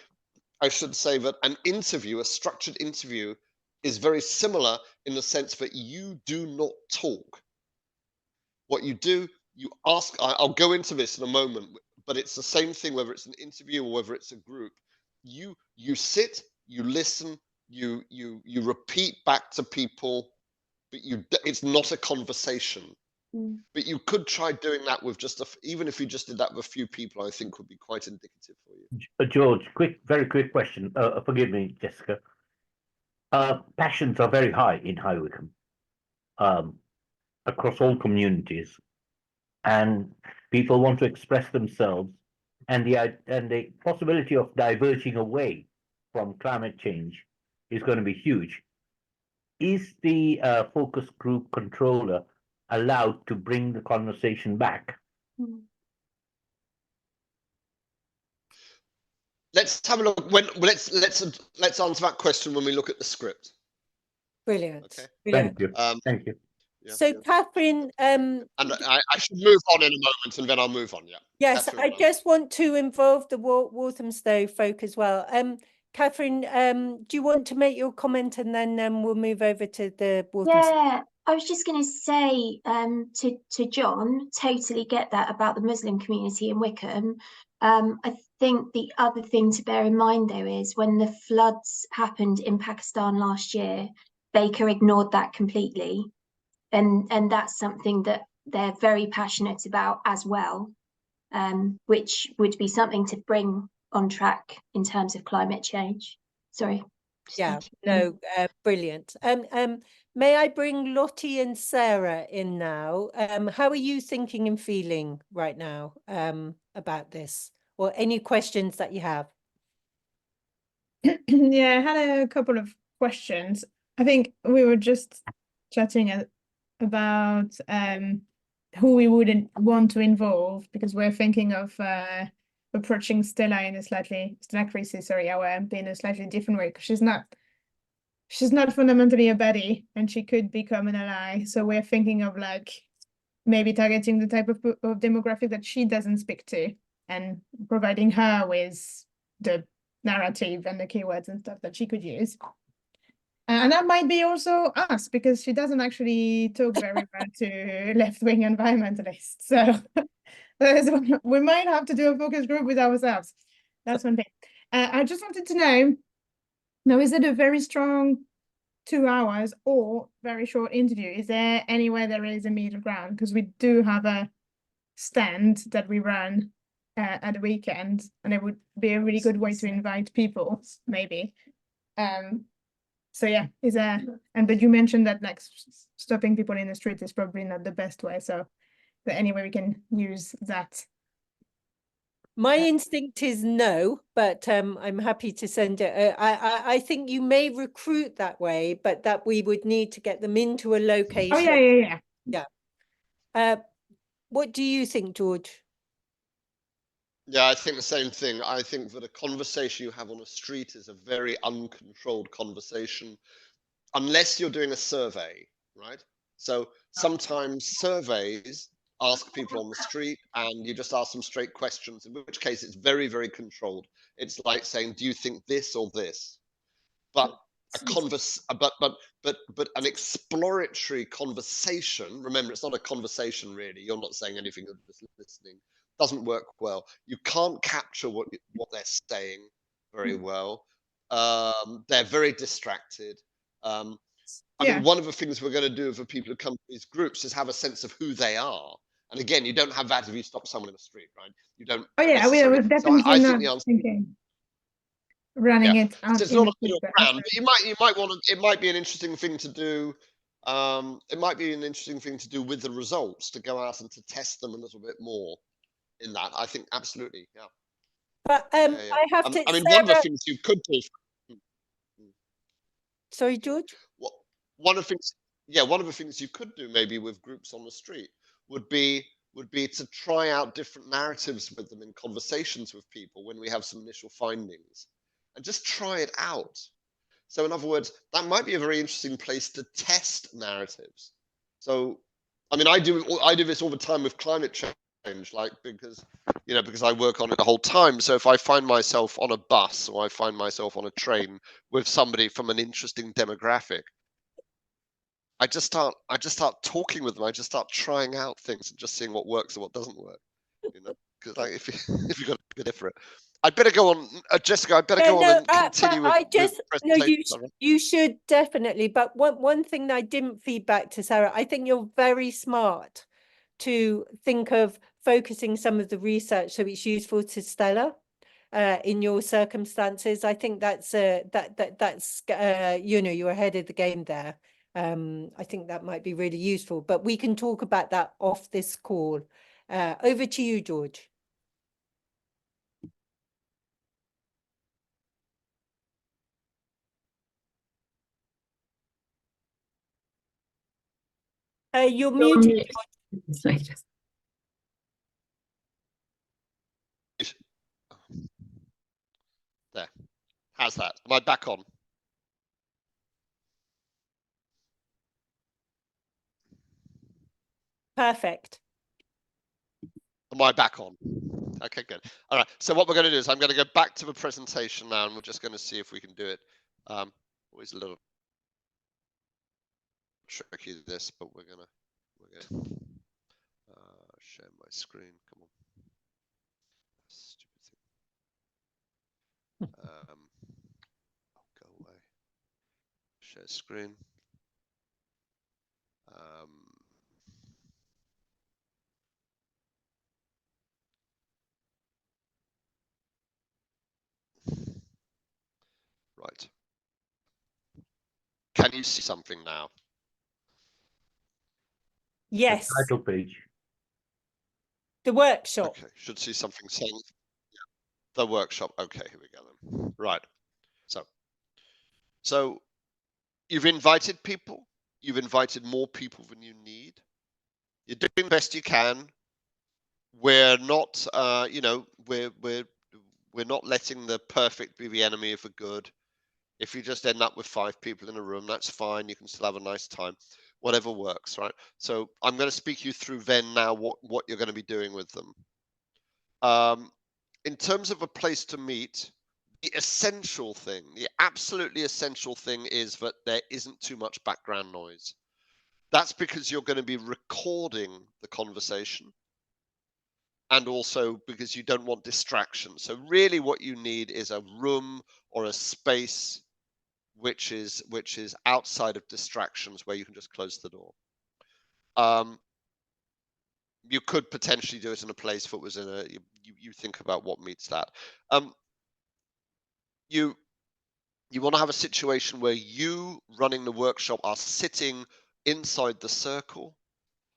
that an interview, a structured interview, is very similar in the sense that you do not talk. What you do, you ask, I'll go into this in a moment, but it's the same thing whether it's an interview or whether it's a group. You sit, you listen, you repeat back to people, but it's not a conversation. But you could try doing that with just even if you just did that with a few people, I think would be quite indicative for you. George, very quick question. Forgive me, Jessica. Passions are very high in High Wycombe, across all communities, and people want to express themselves, and the possibility of diverging away from climate change is going to be huge. Is the focus group controller allowed to bring the conversation back? Let's have a look. Let's answer that question when we look at the script. Brilliant. Okay. Brilliant. Thank you. Thank you. Yeah, So, yeah. Catherine, And I should move on in a moment, and then I'll move on. Yeah. yes, Catherine, I just want to involve the Walthamstow folk as well. Catherine, do you want to make your comment, and then we'll move over to the Walthamstow? Yeah, I was just going to say to John, totally get that about the Muslim community in Wickham. I think the other thing to bear in mind, though, is when the floods happened in Pakistan last year, Baker ignored that completely. And that's something that they're very passionate about as well, which would be something to bring on track in terms of climate change. Sorry. Yeah, no, brilliant. May I bring Lottie and Sarah in now? How are you thinking and feeling right now about this, or any questions that you have? Yeah, I had a couple of questions. I think we were just chatting about who we wouldn't want to involve, because we're thinking of approaching Stella Creasy, sorry, our MP, in a slightly different way, because she's not fundamentally a baddie, and she could become an ally. So we're thinking of like maybe targeting the type of demographic that she doesn't speak to, and providing her with the narrative and the keywords and stuff that she could use. And that might be also us, because she doesn't actually talk very well to left-wing environmentalists. So we might have to do a focus group with ourselves. That's one thing. I just wanted to know, now, is it a very strong 2 hours or very short interview? Is there anywhere there is a middle ground? Because we do have a stand that we run at the weekend, and it would be a really good way to invite people, maybe. So yeah, but you mentioned that like stopping people in the street is probably not the best way. So, but anyway, we can use that. My instinct is no, but I'm happy to send it. I think you may recruit that way, but that we would need to get them into a location. Oh yeah. What do you think, George? Yeah, I think the same thing. I think that a conversation you have on a street is a very uncontrolled conversation, unless you're doing a survey, right? So sometimes surveys ask people on the street, and you just ask them straight questions, in which case it's very, very controlled. It's like saying, do you think this or this? But but an exploratory conversation, remember, it's not a conversation really, you're not saying anything, you're just listening, doesn't work well. You can't capture what they're saying very well. They're very distracted. I mean, one of the things we're going to do for people who come to these groups is have a sense of who they are. And again, you don't have that if you stop someone in the street, right? You don't. Oh yeah, we was definitely I think not the answer, thinking running it out. so it's not a middle ground, but you might want to. It might be an interesting thing to do. It might be an interesting thing to do with the results, to go out and to test them a little bit more in that. I think absolutely, yeah. But I have to. I mean, Sarah... one of the things you could do. Sorry, George. One of the things you could do maybe with groups on the street would be to try out different narratives with them in conversations with people when we have some initial findings, and just try it out. So in other words, that might be a very interesting place to test narratives. So, I mean, I do this all the time with climate change, like because I work on it the whole time. So if I find myself on a bus or I find myself on a train with somebody from an interesting demographic, I just start talking with them. I just start trying out things and just seeing what works and what doesn't work. Because like if you've got a good ear for it, I'd better go on, Jessica. I'd better go on and continue with you should definitely. But one thing that I didn't feed back to Sarah, I think you're very smart to think of focusing some of the research so it's useful to Stella in your circumstances. I think that's you're ahead of the game there. I think that might be really useful, but we can talk about that off this call. Over to you, George. You're muted. There. How's that? Am I back on? Perfect. Am I back on? Okay, good. All right. So what we're going to do is I'm going to go back to the presentation now, and we're just going to see if we can do it. Always a little tricky this, but we're gonna share my screen. Come on. Stupid thing. Go away. Share screen. Right. Can you see something now? Yes. The title page. The workshop. Okay, should see something saying the workshop. Okay, here we go then. Right. So you've invited people. You've invited more people than you need. You're doing the best you can. We're not, we're not letting the perfect be the enemy of the good. If you just end up with 5 people in a room, that's fine. You can still have a nice time, whatever works, right? So I'm going to speak you through then now what you're going to be doing with them. In terms of a place to meet, the essential thing, the absolutely essential thing is that there isn't too much background noise. That's because you're going to be recording the conversation, and also because you don't want distraction. So really what you need is a room or a space which is outside of distractions, where you can just close the door. You could potentially do it in a place that was in a, you think about what meets that. You want to have a situation where you running the workshop are sitting inside the circle.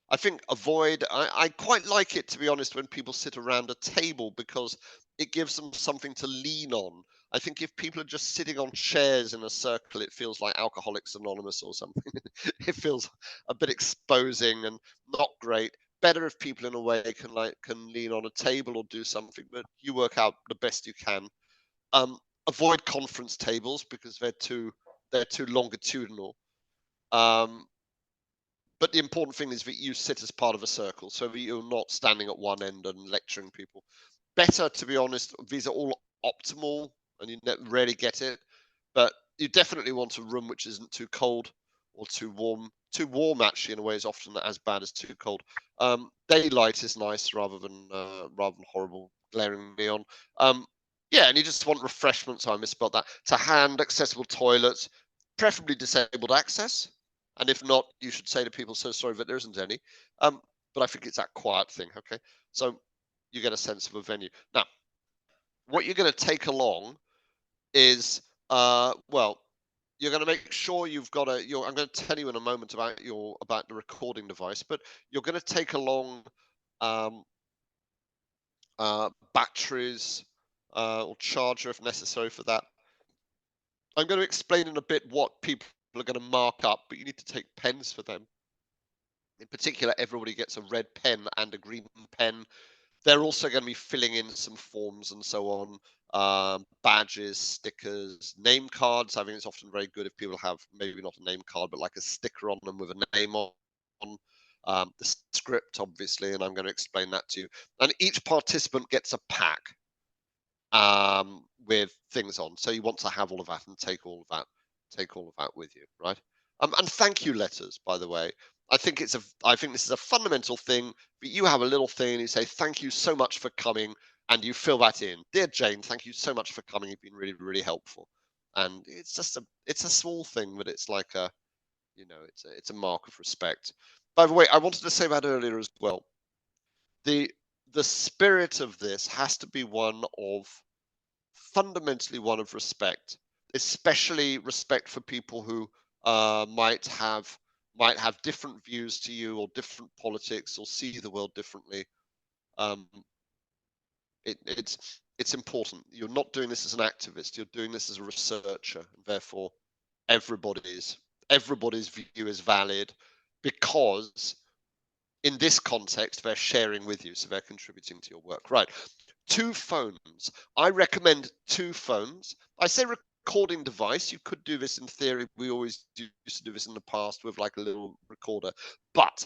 I think I quite like it, to be honest, when people sit around a table, because it gives them something to lean on. I think if people are just sitting on chairs in a circle, it feels like Alcoholics Anonymous or something. It feels a bit exposing and not great. Better if people in a way can lean on a table or do something, but you work out the best you can. Avoid conference tables because they're too longitudinal. But the important thing is that you sit as part of a circle, so that you're not standing at one end and lecturing people. Better, to be honest, these are all optimal, and you rarely get it, but you definitely want a room which isn't too cold or too warm. Too warm, actually, in a way, is often as bad as too cold. Daylight is nice rather than horrible glaring neon. Yeah, and you just want refreshments. I misspelled that. To hand, accessible toilets, preferably disabled access. And if not, you should say to people, so sorry that there isn't any. But I think it's that quiet thing, okay? So you get a sense of a venue. Now, what you're going to take along is, well, you're going to make sure you've got I'm going to tell you in a moment about the recording device, but you're going to take along batteries or charger if necessary for that. I'm going to explain in a bit what people are going to mark up, but you need to take pens for them. In particular, everybody gets a red pen and a green pen. They're also going to be filling in some forms and so on, badges, stickers, name cards. I think it's often very good if people have maybe not a name card, but like a sticker on them with a name on. The script, obviously, and I'm going to explain that to you. And each participant gets a pack with things on. So you want to have all of that and take all of that with you, right? And thank you letters, by the way. I think this is a fundamental thing. But you have a little thing and you say thank you so much for coming, and you fill that in. Dear Jane, thank you so much for coming. You've been really, really helpful. And it's a small thing, but it's like it's a mark of respect. By the way, I wanted to say that earlier as well. The spirit of this has to be fundamentally one of respect, especially respect for people who might have different views to you, or different politics, or see the world differently. It's important. You're not doing this as an activist. You're doing this as a researcher, and therefore everybody's view is valid, because in this context they're sharing with you, so they're contributing to your work. Right. 2 phones. I recommend 2 phones. I say recording device. You could do this in theory. We always used to do this in the past with like a little recorder. But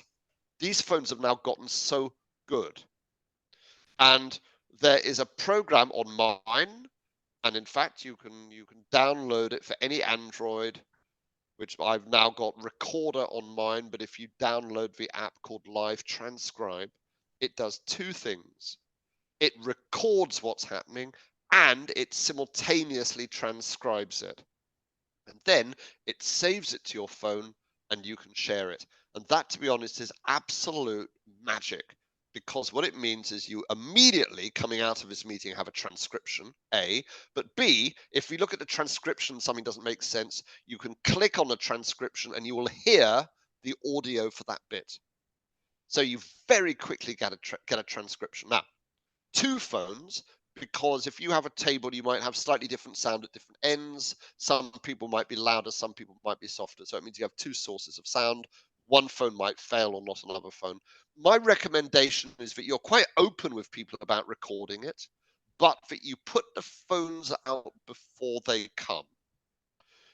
These phones have now gotten so good. And there is a program on mine, and in fact you can download it for any Android, which I've now got Recorder on mine, but if you download the app called Live Transcribe, it does two things. It records what's happening and it simultaneously transcribes it. And then it saves it to your phone and you can share it. And that, to be honest, is absolute magic, because what it means is you immediately, coming out of this meeting, have a transcription, A, but B, if we look at the transcription, something doesn't make sense, you can click on the transcription and you will hear the audio for that bit. So you very quickly get a transcription. Now, two phones, because if you have a table, you might have slightly different sound at different ends. Some people might be louder, some people might be softer. So it means you have two sources of sound. One phone might fail or not another phone. My recommendation is that you're quite open with people about recording it, but that you put the phones out before they come.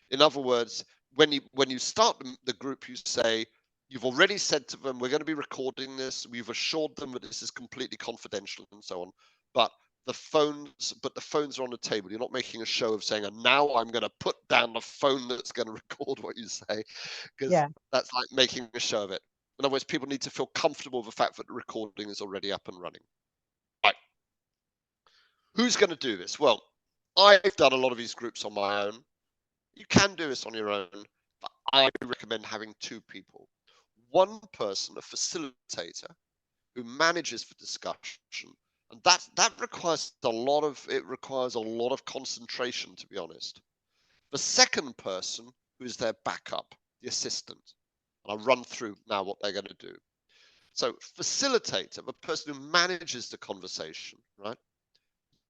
In other words, when you start the group, you say, you've already said to them, we're going to be recording this. We've assured them that this is completely confidential and so on. But the phones are on the table. You're not making a show of saying, and now I'm going to put down the phone that's going to record what you say, because that's like making a show of it. In other words, people need to feel comfortable with the fact that the recording is already up and running. Right. Who's going to do this? Well, I've done a lot of these groups on my own. You can do this on your own, but I recommend having two people. One person, a facilitator, who manages the discussion, and that requires a lot of concentration, to be honest. The second person, who is their backup, the assistant, and I'll run through now what they're going to do. So, facilitator, the person who manages the conversation, right?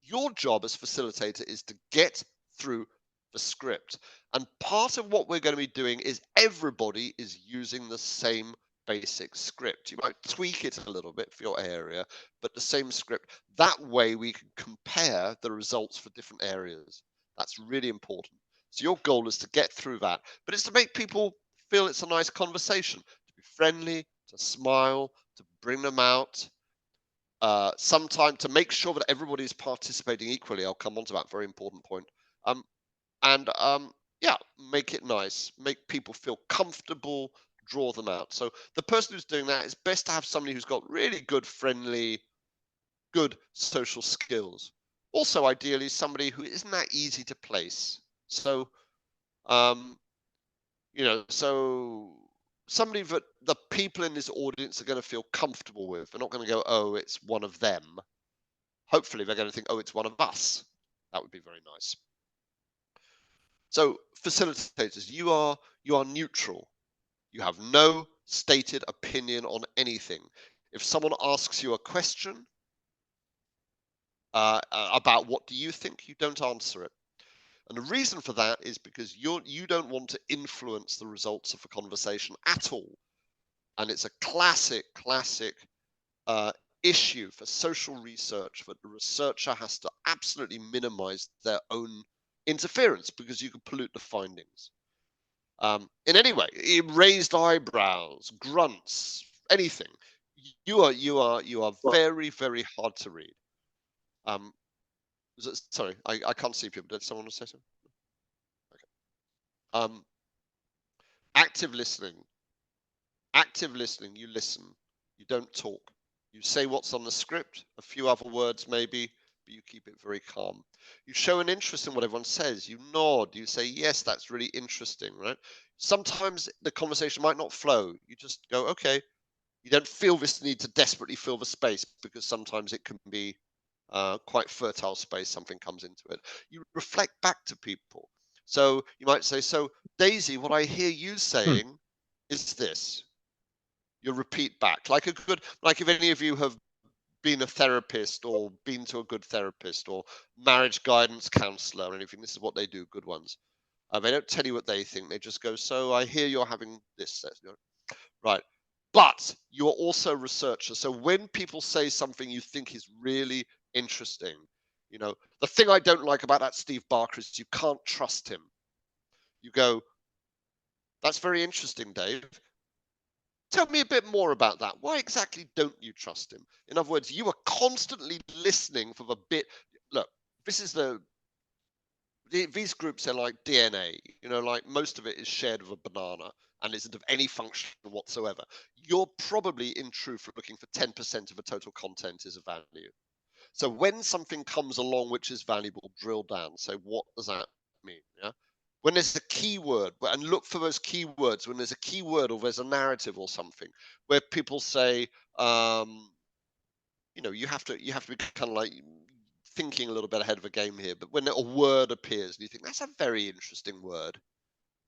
Your job as facilitator is to get through the script, and part of what we're going to be doing is everybody is using the same basic script. You might tweak it a little bit for your area, but the same script. That way we can compare the results for different areas. That's really important. So your goal is to get through that, but it's to make people feel it's a nice conversation, to be friendly, to smile, to bring them out. Sometime to make sure that everybody is participating equally. I'll come on to that very important point. Yeah, make it nice, make people feel comfortable, draw them out. So the person who's doing that, is best to have somebody who's got really good, friendly, good social skills. Also, ideally, somebody who isn't that easy to place. So, so somebody that the people in this audience are going to feel comfortable with. They're not going to go, oh, it's one of them. Hopefully, they're going to think, oh, it's one of us. That would be very nice. So, facilitators, you are neutral. You have no stated opinion on anything. If someone asks you a question about what do you think, you don't answer it. And the reason for that is because you don't want to influence the results of the conversation at all. And it's a classic issue for social research that the researcher has to absolutely minimize their own interference, because you can pollute the findings. In any way, raised eyebrows, grunts, anything. You are very, very hard to read. Sorry, I can't see people. Did someone want to say something? Okay. Active listening. Active listening, you listen. You don't talk. You say what's on the script, a few other words maybe, but you keep it very calm. You show an interest in what everyone says. You nod. You say, yes, that's really interesting, right? Sometimes the conversation might not flow. You just go, okay. You don't feel this need to desperately fill the space, because sometimes it can be quite fertile space. Something comes into it. You reflect back to people. So you might say, so Daisy, what I hear you saying is this. You repeat back like if any of you have been a therapist or been to a good therapist or marriage guidance counselor or anything, this is what they do, good ones. They don't tell you what they think. They just go, so I hear you're having this. Right. But you're also a researcher. So when people say something you think is really interesting, the thing I don't like about that Steve Barker is you can't trust him. You go, that's very interesting, Dave. Tell me a bit more about that. Why exactly don't you trust him? In other words, you are constantly listening for the bit. Look, this is these groups are like DNA, you know, like most of it is shared with a banana and isn't of any function whatsoever. You're probably in truth looking for 10% of the total content is of value. So when something comes along which is valuable, drill down. So what does that mean? Yeah. When there's a keyword, and look for those keywords. When there's a keyword or there's a narrative or something where people say, you know, you have to be kind of like thinking a little bit ahead of a game here. But when a word appears and you think that's a very interesting word,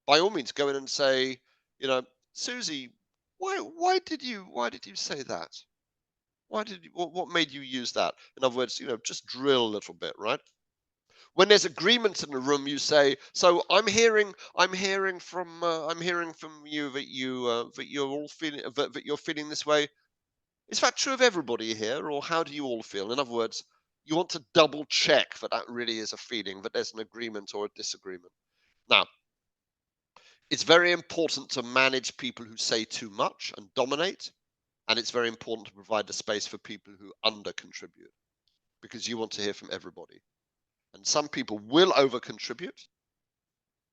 by all means go in and say, you know, Susie, why did you say that? What made you use that? In other words, you know, just drill a little bit, right? When there's agreement in the room, you say, so I'm hearing from you that you're all feeling that you're feeling this way. Is that true of everybody here, or how do you all feel? In other words, you want to double check that that really is a feeling, that there's an agreement or a disagreement. Now, it's very important to manage people who say too much and dominate, and it's very important to provide the space for people who under contribute, because you want to hear from everybody. And some people will over contribute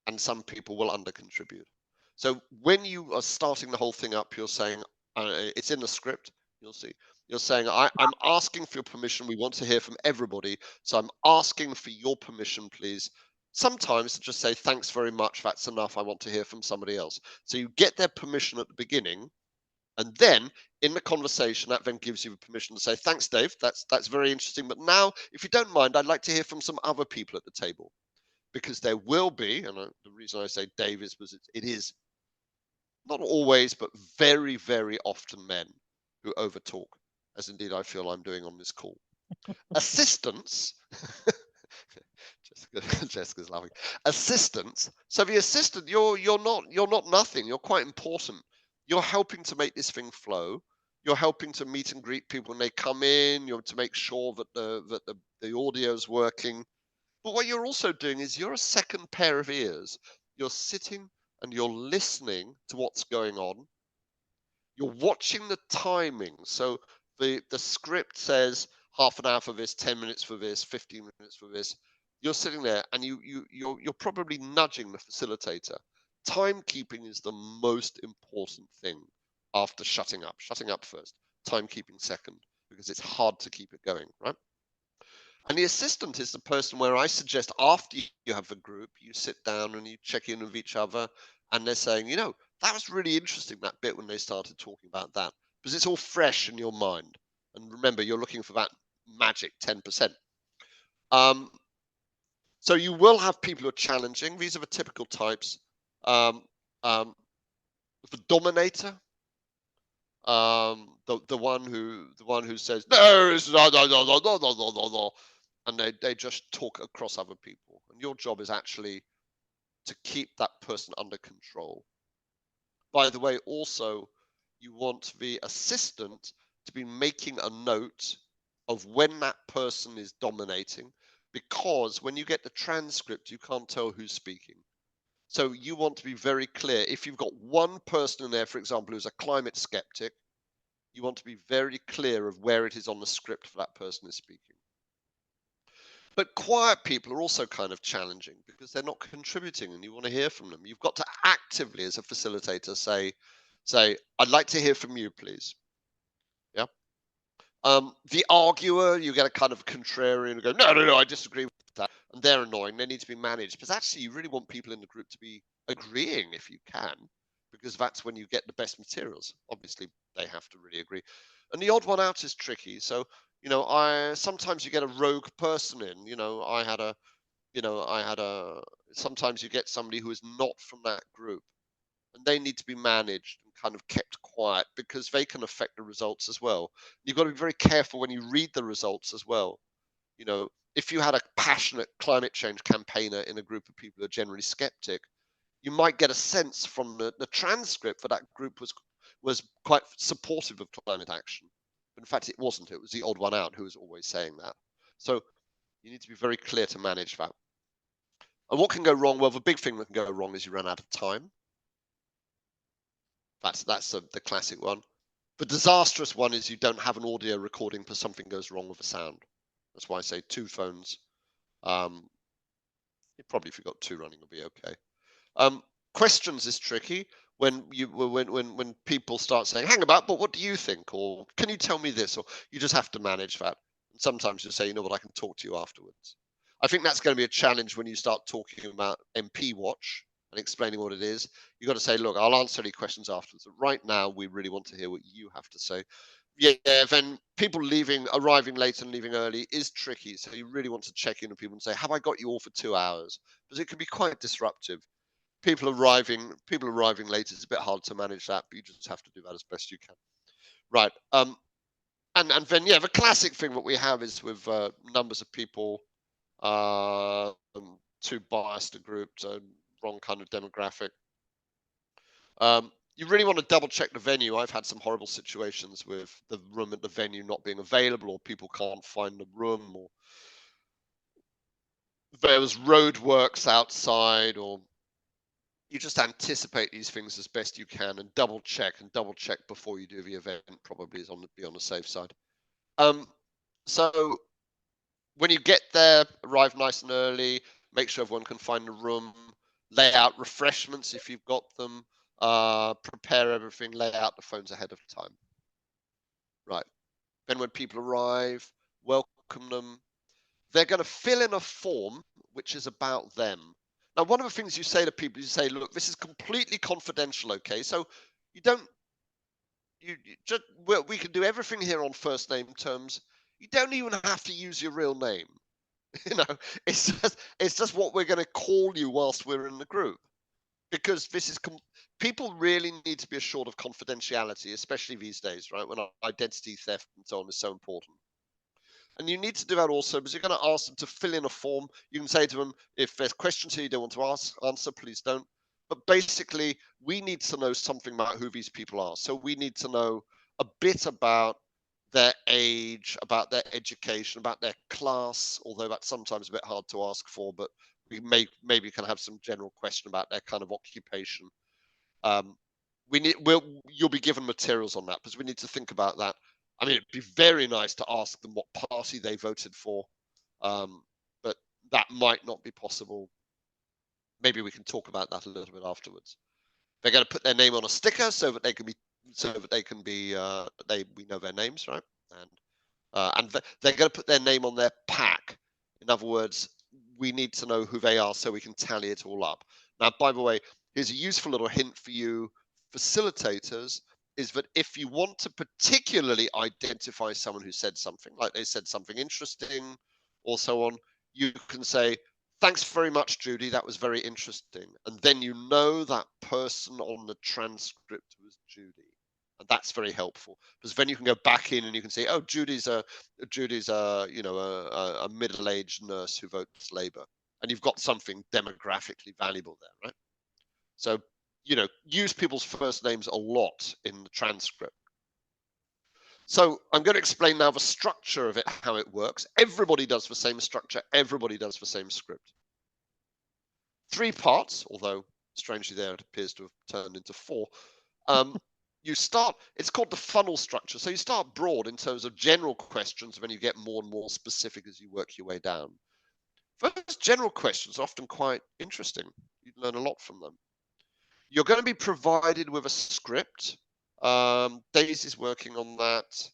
and some people will under contribute. So when you are starting the whole thing up, you're saying, it's in the script, you'll see. You're saying, I'm asking for your permission. We want to hear from everybody. So I'm asking for your permission, please. Sometimes just say, thanks very much. That's enough. I want to hear from somebody else. So you get their permission at the beginning. And then in the conversation, that then gives you the permission to say, thanks, Dave. That's very interesting. But now, if you don't mind, I'd like to hear from some other people at the table, because there will be, and the reason I say Dave is because it is not always, but very, very often men who overtalk, as indeed I feel I'm doing on this call. Assistants, Jessica's laughing. Assistants. So the assistant, you're not nothing. You're quite important. You're helping to make this thing flow. You're helping to meet and greet people when they come in. You're to make sure that the audio is working. But what you're also doing is you're a second pair of ears. You're sitting and you're listening to what's going on. You're watching the timing. So the script says half an hour for this, 10 minutes for this, 15 minutes for this. You're sitting there and you're probably nudging the facilitator. Timekeeping is the most important thing after shutting up. Shutting up first, timekeeping second, because it's hard to keep it going, right? And the assistant is the person where I suggest after you have a group, you sit down and you check in with each other, and they're saying, you know, that was really interesting, that bit when they started talking about that, because it's all fresh in your mind. And remember, you're looking for that magic 10%. So you will have people who are challenging. These are the typical types. The dominator, the one who says no, it's no, and they just talk across other people. And your job is actually to keep that person under control. By the way, also you want the assistant to be making a note of when that person is dominating, because when you get the transcript, you can't tell who's speaking. So you want to be very clear. If you've got one person in there, for example, who's a climate skeptic, you want to be very clear of where it is on the script for that person is speaking. But quiet people are also kind of challenging because they're not contributing and you want to hear from them. You've got to actively, as a facilitator, say, I'd like to hear from you, please. Yeah. The arguer, you get a kind of contrarian who go, no, I disagree with that. And they're annoying. They need to be managed. But actually, you really want people in the group to be agreeing if you can, because that's when you get the best materials. Obviously, they have to really agree. And the odd one out is tricky. So, you know, sometimes you get a rogue person in. Sometimes you get somebody who is not from that group, and they need to be managed and kind of kept quiet because they can affect the results as well. You've got to be very careful when you read the results as well. You know, if you had a passionate climate change campaigner in a group of people who are generally skeptic, you might get a sense from the transcript that that group was quite supportive of climate action. But in fact, it wasn't. It was the odd one out who was always saying that. So you need to be very clear to manage that. And what can go wrong? Well, the big thing that can go wrong is you run out of time. That's the classic one. The disastrous one is you don't have an audio recording because something goes wrong with the sound. That's why I say 2 phones. Probably if you've got 2 running, it'll be okay. Questions is tricky when people start saying, hang about, but what do you think? Or can you tell me this? Or you just have to manage that. And sometimes you say, you know what, I can talk to you afterwards. I think that's going to be a challenge when you start talking about MP Watch and explaining what it is. You've got to say, look, I'll answer any questions afterwards. But right now, we really want to hear what you have to say. Yeah, then people arriving late and leaving early is tricky. So you really want to check in with people and say, have I got you all for 2 hours? Because it can be quite disruptive. People arriving late is a bit hard to manage that, but you just have to do that as best you can. Right. And then, yeah, the classic thing that we have is with numbers of people, too biased a group, so wrong kind of demographic. You really want to double check the venue. I've had some horrible situations with the room at the venue not being available, or people can't find the room, or there was roadworks outside, or you just anticipate these things as best you can and double check before you do the event. Probably is be on the safe side. So when you get there, arrive nice and early, make sure everyone can find the room, lay out refreshments if you've got them, prepare everything, lay out the phones ahead of time. Right. Then when people arrive, welcome them. They're going to fill in a form which is about them. Now, one of the things you say to people, you say, look, this is completely confidential, okay? So you don't, we can do everything here on first name terms. You don't even have to use your real name. You know, it's just what we're going to call you whilst we're in the group. Because this is, people really need to be assured of confidentiality, especially these days, right? When identity theft and so on is so important. And you need to do that also because you're going to ask them to fill in a form. You can say to them, if there's questions here you don't want to answer, please don't. But basically, we need to know something about who these people are. So we need to know a bit about their age, about their education, about their class, although that's sometimes a bit hard to ask for, but we maybe can have some general question about their kind of occupation. You'll be given materials on that because we need to think about that. I mean, it'd be very nice to ask them what party they voted for, but that might not be possible. Maybe we can talk about that a little bit afterwards. They're going to put their name on a sticker so that they can be, we know their names, right? And they're going to put their name on their pack. In other words, we need to know who they are so we can tally it all up. Now, by the way, here's a useful little hint for you facilitators, is that if you want to particularly identify someone who said something, like they said something interesting or so on, you can say, thanks very much, Judy, that was very interesting. And then you know that person on the transcript was Judy. And that's very helpful because then you can go back in and you can say, oh, Judy's a middle-aged nurse who votes Labour. And you've got something demographically valuable there, right? So, use people's first names a lot in the transcript. So I'm going to explain now the structure of it, how it works. Everybody does the same structure. Everybody does the same script. 3 parts, although strangely there it appears to have turned into 4. You start, it's called the funnel structure. So you start broad in terms of general questions, and then you get more and more specific as you work your way down. Those general questions are often quite interesting. You learn a lot from them. You're going to be provided with a script. Daisy's working on that.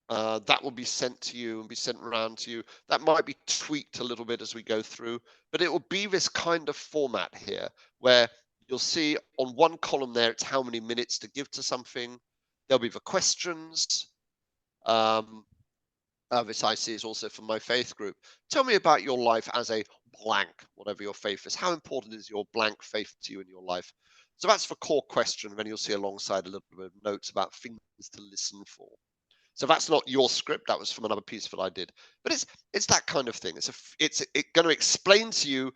That will be sent to you and be sent around to you. That might be tweaked a little bit as we go through, but it will be this kind of format here where you'll see on one column there, it's how many minutes to give to something. There'll be the questions. This I see is also from my faith group. Tell me about your life as a blank, whatever your faith is. How important is your blank faith to you in your life? So that's the core question. And then you'll see alongside a little bit of notes about things to listen for. So that's not your script. That was from another piece that I did. But it's that kind of thing. It's going to explain to you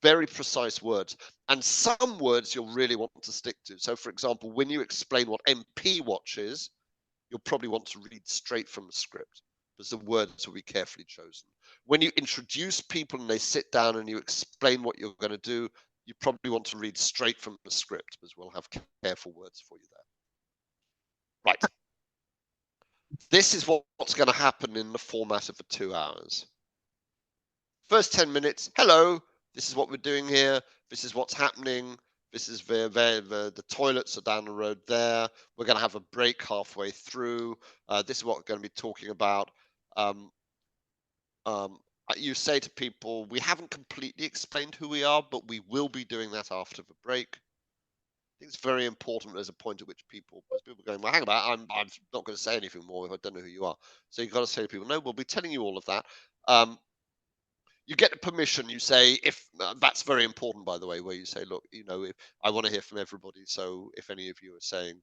very precise words. And some words you'll really want to stick to. So, for example, when you explain what MP Watch is, you'll probably want to read straight from the script, because the words will be carefully chosen. When you introduce people and they sit down and you explain what you're going to do, you probably want to read straight from the script, because we'll have careful words for you there. Right. This is what's going to happen in the format of the 2 hours. First 10 minutes, hello, this is what we're doing here. This is what's happening. This is the toilets are down the road there. We're going to have a break halfway through. This is what we're going to be talking about. You say to people, we haven't completely explained who we are, but we will be doing that after the break. I think it's very important. There's a point at which people are going, well, hang about, I'm not going to say anything more if I don't know who you are. So you've got to say to people, no, we'll be telling you all of that. You get the permission. You say, if that's very important, by the way, where you say, look, if I want to hear from everybody. So if any of you are saying,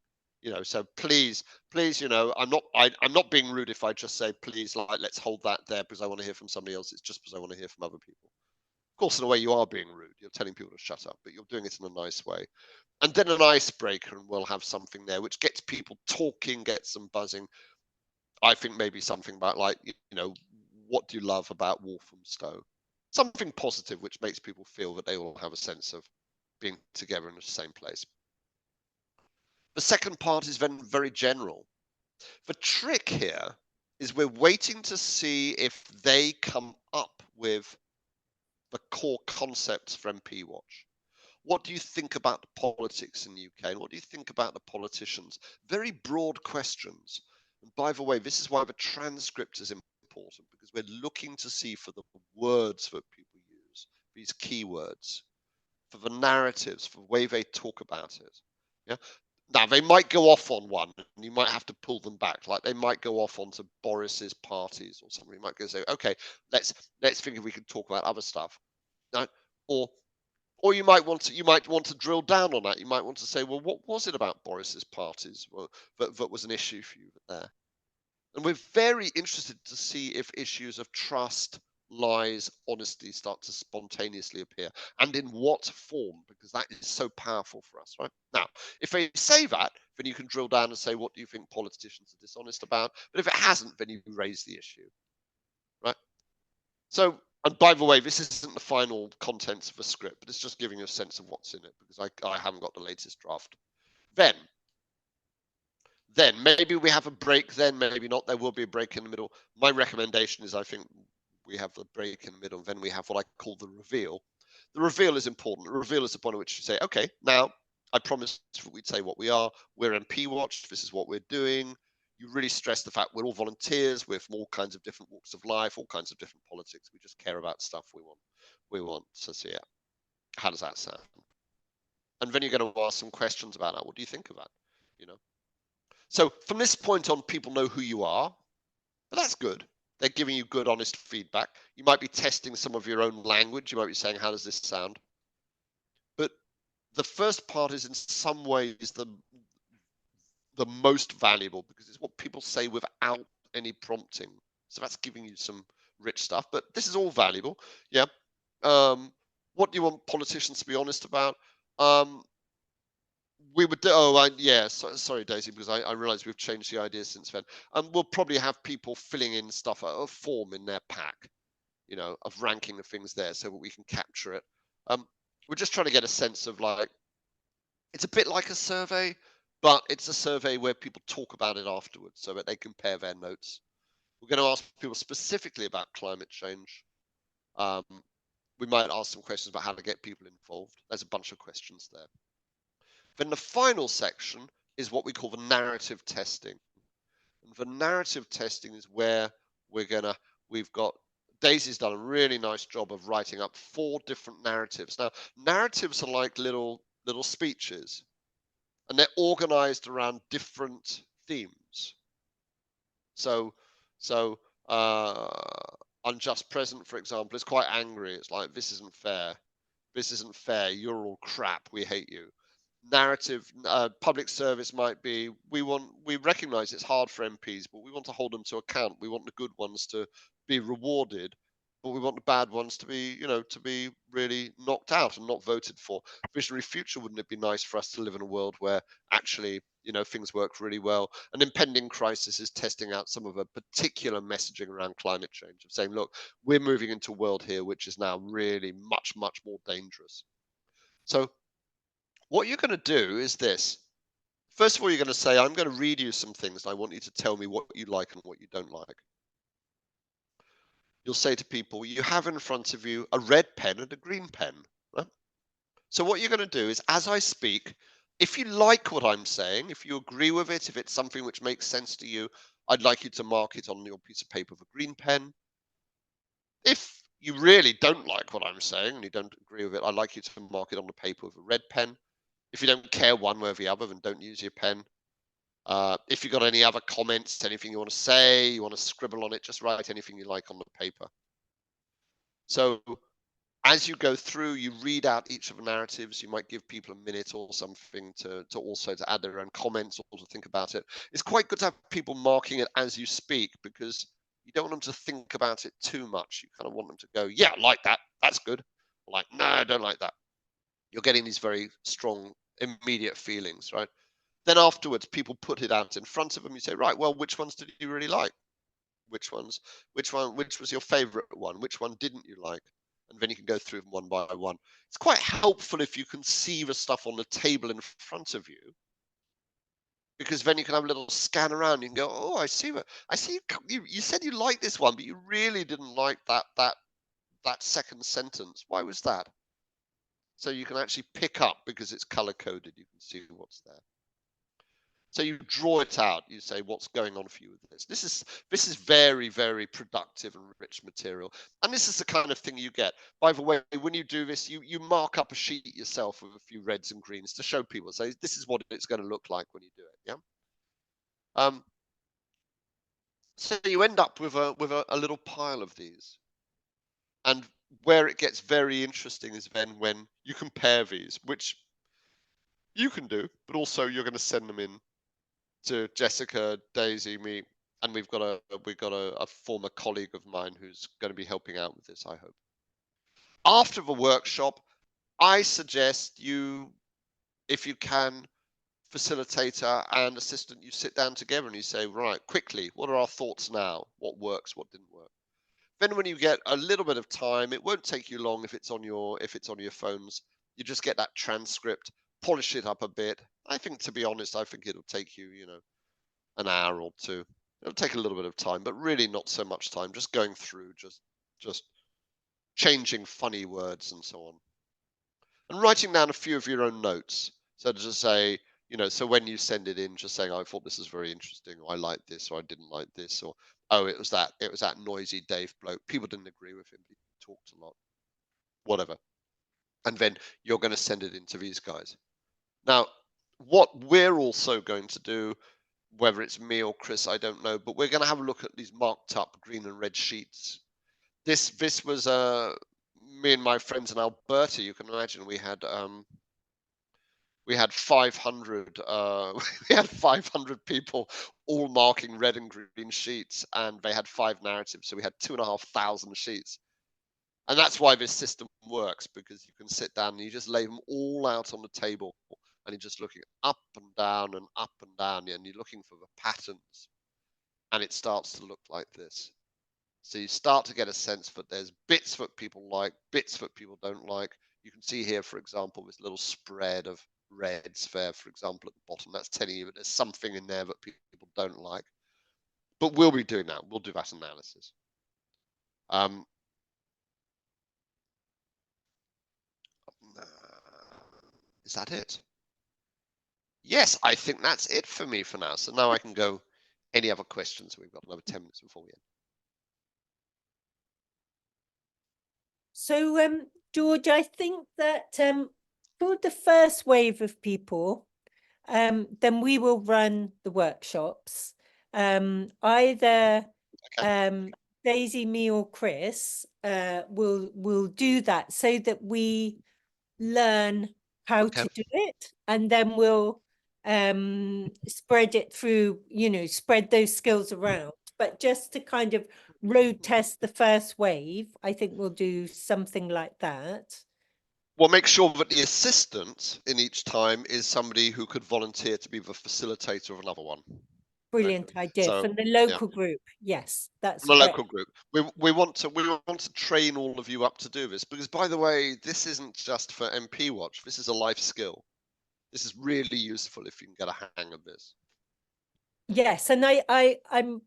so please, I'm not being rude if I just say, please, like, let's hold that there because I want to hear from somebody else. It's just because I want to hear from other people. Of course, in a way, you are being rude. You're telling people to shut up, but you're doing it in a nice way. And then an icebreaker, and we'll have something there which gets people talking, gets them buzzing. I think maybe something about, like, what do you love about Walthamstow? Something positive which makes people feel that they all have a sense of being together in the same place. The second part is then very general. The trick here is we're waiting to see if they come up with the core concepts for MP Watch. What do you think about the politics in the UK? And what do you think about the politicians? Very broad questions. And by the way, this is why the transcript is important, because we're looking to see for the words that people use, these keywords, for the narratives, for the way they talk about it. Yeah. Now, they might go off on one, and you might have to pull them back. Like, they might go off onto Boris's parties or something. You might go say, okay, let's think if we can talk about other stuff. Right? Or you might want to drill down on that. You might want to say, well, what was it about Boris's parties that was an issue for you there? And we're very interested to see if issues of trust, lies, honesty start to spontaneously appear, and in what form, because that is so powerful for us, right? Now, if they say that, then you can drill down and say, what do you think politicians are dishonest about? But if it hasn't, then you raise the issue, right? So, and by the way, this isn't the final contents of the script, but it's just giving you a sense of what's in it, because I haven't got the latest draft. Then maybe we have a break, then maybe not. There will be a break in the middle. My recommendation is, I think we have the break in the middle, then we have what I call the reveal. The reveal is important. The reveal is the point at which you say, okay, now I promised we'd say what we are. We're MP Watch. This is what we're doing. You really stress the fact we're all volunteers. We're from all kinds of different walks of life, all kinds of different politics. We just care about stuff we want to see it. How does that sound? And then you're going to ask some questions about that. What do you think of that? So from this point on, people know who you are, but that's good. They're giving you good, honest feedback. You might be testing some of your own language. You might be saying, how does this sound? But the first part is in some ways the most valuable, because it's what people say without any prompting. So that's giving you some rich stuff, but this is all valuable. Yeah. What do you want politicians to be honest about? We would do, sorry, Daisy, because I realize we've changed the idea since then. We'll probably have people filling in stuff, a form in their pack, of ranking the things there so that we can capture it. We're just trying to get a sense of, like, it's a bit like a survey, but it's a survey where people talk about it afterwards so that they compare their notes. We're going to ask people specifically about climate change. We might ask some questions about how to get people involved. There's a bunch of questions there. Then the final section is what we call the narrative testing. And the narrative testing is where we've got, Daisy's done a really nice job of writing up 4 different narratives. Now, narratives are like little speeches, and they're organized around different themes. So Unjust Present, for example, is quite angry. It's like, this isn't fair. This isn't fair. You're all crap. We hate you. Narrative, public service might be, we recognize it's hard for MPs, but we want to hold them to account. We want the good ones to be rewarded, but we want the bad ones to be, to be really knocked out and not voted for. Visionary future, wouldn't it be nice for us to live in a world where actually, things work really well? An impending crisis is testing out some of a particular messaging around climate change, of saying, look, we're moving into a world here which is now really much, much more dangerous. So what you're going to do is this. First of all, you're going to say, I'm going to read you some things. And I want you to tell me what you like and what you don't like. You'll say to people, you have in front of you a red pen and a green pen. Right? So what you're going to do is, as I speak, if you like what I'm saying, if you agree with it, if it's something which makes sense to you, I'd like you to mark it on your piece of paper with a green pen. If you really don't like what I'm saying and you don't agree with it, I'd like you to mark it on the paper with a red pen. If you don't care one way or the other, then don't use your pen. If you've got any other comments, anything you want to say, you want to scribble on it, just write anything you like on the paper. So as you go through, you read out each of the narratives. You might give people a minute or something to also to add their own comments or to think about it. It's quite good to have people marking it as you speak, because you don't want them to think about it too much. You kind of want them to go, yeah, I like that. That's good. Or like, no, I don't like that. You're getting these very strong, immediate feelings, right? Then afterwards, people put it out in front of them. You say, right, well, which ones did you really like? Which was your favorite one? Which one didn't you like? And then you can go through them one by one. It's quite helpful if you can see the stuff on the table in front of you, because then you can have a little scan around. You can go, oh, I see you said you liked this one, but you really didn't like that second sentence. Why was that? So you can actually pick up, because it's color coded, you can see what's there. So you draw it out. You say, what's going on for you with this? This is very, very productive and rich material. And this is the kind of thing you get. By the way, when you do this, you mark up a sheet yourself with a few reds and greens to show people. Say, this is what it's going to look like when you do it. Yeah. So you end up with a little pile of these. And where it gets very interesting is then when you compare these, which you can do, but also you're going to send them in to Jessica, Daisy, me, and we've got a former colleague of mine who's going to be helping out with this, I hope. After the workshop, I suggest you, if you can, facilitator and assistant, you sit down together and you say, right, quickly, what are our thoughts now? What works, what didn't work? Then when you get a little bit of time, it won't take you long if it's on your phones. You just get that transcript, polish it up a bit. I think, to be honest, I think it'll take you, an hour or two. It'll take a little bit of time, but really not so much time. Just going through, just changing funny words and so on, and writing down a few of your own notes. So to just say, so when you send it in, just saying, I thought this was very interesting, or I liked this, or I didn't like this, or oh, it was that noisy Dave bloke. People didn't agree with him. He talked a lot, whatever. And then you're going to send it in to these guys. Now, what we're also going to do, whether it's me or Chris, I don't know, but we're going to have a look at these marked up green and red sheets. This was me and my friends in Alberta. You can imagine we had 500 we had 500 people all marking red and green sheets, and they had 5 narratives, so we had 2,500 sheets. And that's why this system works, because you can sit down and you just lay them all out on the table, and you're just looking up and down and up and down, and you're looking for the patterns, and it starts to look like this. So you start to get a sense that there's bits that people like, bits that people don't like. You can see here, for example, this little spread of reds there, for example, at the bottom. That's telling you that there's something in there that people don't like. But we'll be doing that. We'll do that analysis. Is that it? Yes, I think that's it for me for now. So now I can go. Any other questions? We've got another 10 minutes before we end. So, George, I think that for the first wave of people, then we will run the workshops. Either Daisy, me, or Chris will do that, so that we learn how to do it, and then we'll spread it through, spread those skills around. But just to kind of road test the first wave, I think we'll do something like that. Well, make sure that the assistant in each time is somebody who could volunteer to be the facilitator of another one. brilliant idea So, from the yeah. local group. Yes, that's From a great. local group. We want to train all of you up to do this, because by the way, this isn't just for MP Watch. This is a life skill. This is really useful if you can get a hang of this. Yes, and I'm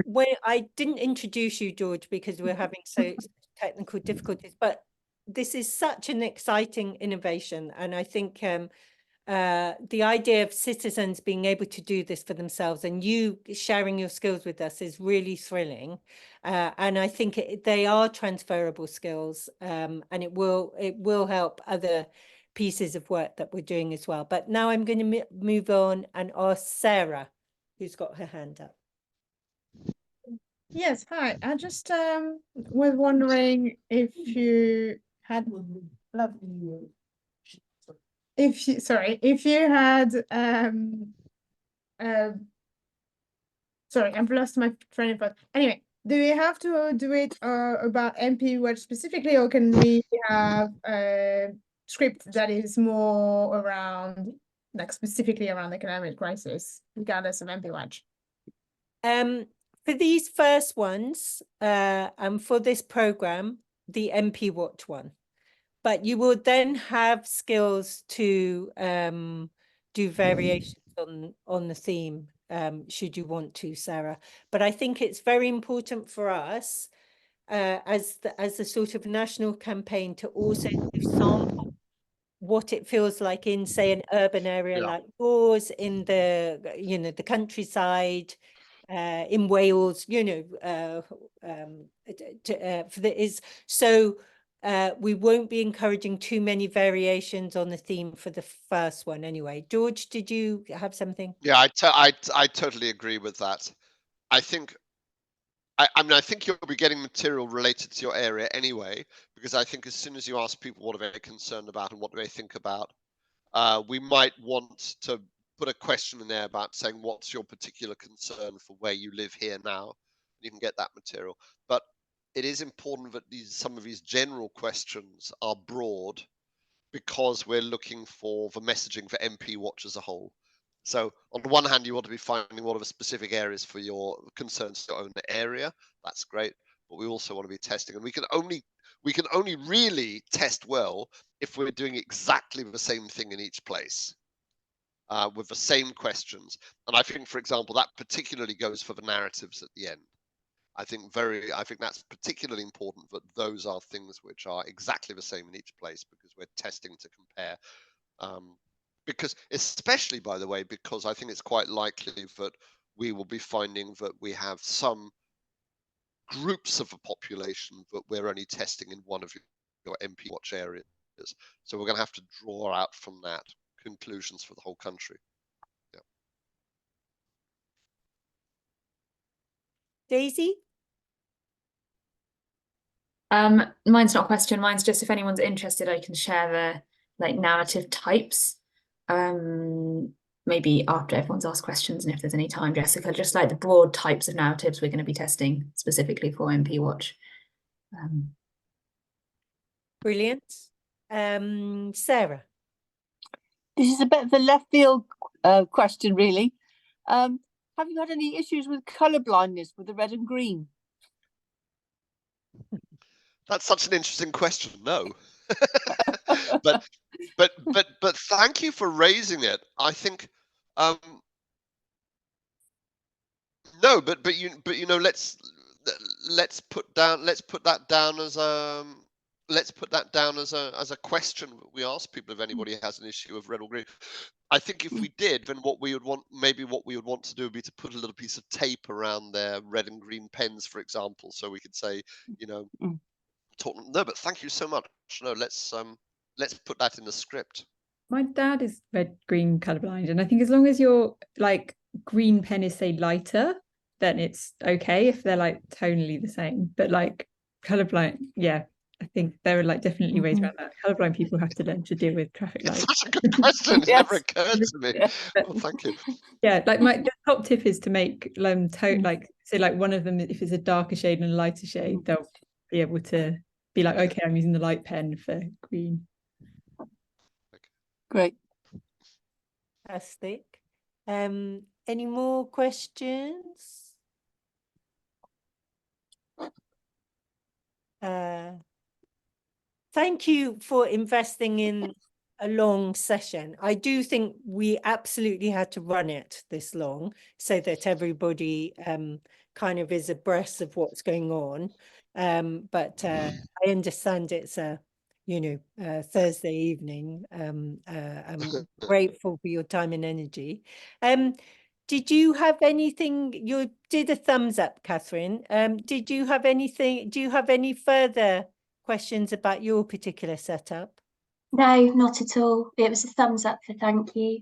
when I didn't introduce you, George, because we're having so technical difficulties, but this is such an exciting innovation, and I think the idea of citizens being able to do this for themselves and you sharing your skills with us is really thrilling, and I think they are transferable skills, and it will help other pieces of work that we're doing as well. But now I'm going to move on and ask Sarah, who's got her hand up. Yes, hi. I just was wondering if you had if you had sorry, I've lost my train of thought. Anyway, do we have to do it about MP Watch specifically, or can we have a script that is more around, like specifically around the climate crisis, regardless of MP Watch? For these first ones, and for this program, the MP Watch one, but you will then have skills to do variations on the theme, should you want to, Sarah. But I think it's very important for us, as the sort of national campaign, to also sample what it feels like in, say, an urban area like yours, in the the countryside, in Wales, for the is so. We won't be encouraging too many variations on the theme for the first one anyway. George, did you have something? Yeah, I totally agree with that. I think, I mean, I think you'll be getting material related to your area anyway, because I think as soon as you ask people what are they concerned about and what do they think about, we might want to put a question in there about saying, what's your particular concern for where you live here now? You can get that material. But it is important that some of these general questions are broad, because we're looking for the messaging for MP Watch as a whole. So on the one hand, you want to be finding what are the specific areas for your concerns to your own area. That's great. But we also want to be testing, and we can only really test well if we're doing exactly the same thing in each place, with the same questions. And I think, for example, that particularly goes for the narratives at the end. I think that's particularly important, that those are things which are exactly the same in each place, because we're testing to compare. Because especially, by the way, because I think it's quite likely that we will be finding that we have some groups of the population that we're only testing in one of your MP Watch areas. So we're going to have to draw out from that conclusions for the whole country. Yeah. Daisy? Mine's not a question, mine's just, if anyone's interested, I can share the narrative types. Maybe after everyone's asked questions, and if there's any time, Jessica, just like the broad types of narratives we're going to be testing specifically for MP Watch. Brilliant. Sarah? This is a bit of a left field question, really. Have you had any issues with colour blindness with the red and green? That's such an interesting question. No. but thank you for raising it. I think no, but let's put that down as a question we ask people if anybody has an issue of red or green. I think if we did, then what we would want to do would be to put a little piece of tape around their red and green pens, for example, so we could say, no, but thank you so much. No, let's put that in the script. My dad is red-green colorblind, and I think as long as your like green pen is, say, lighter, then it's okay if they're like tonally the same. But like colorblind, yeah, I think there are like definitely ways around that. Colorblind people have to learn to deal with traffic lights. It's such a good question. It never occurred to me. Yeah. Well, thank you. Yeah, like the top tip is to make like say like one of them, if it's a darker shade and a lighter shade, they'll be able to be like, okay, I'm using the light pen for green. Great. Fantastic. Any more questions? Thank you for investing in a long session. I do think we absolutely had to run it this long so that everybody kind of is abreast of what's going on. But I understand it's a, Thursday evening. I'm grateful for your time and energy. Did you have anything? You did a thumbs up, Catherine. Did you have anything? Do you have any further questions about your particular setup? No, not at all. It was a thumbs up for thank you.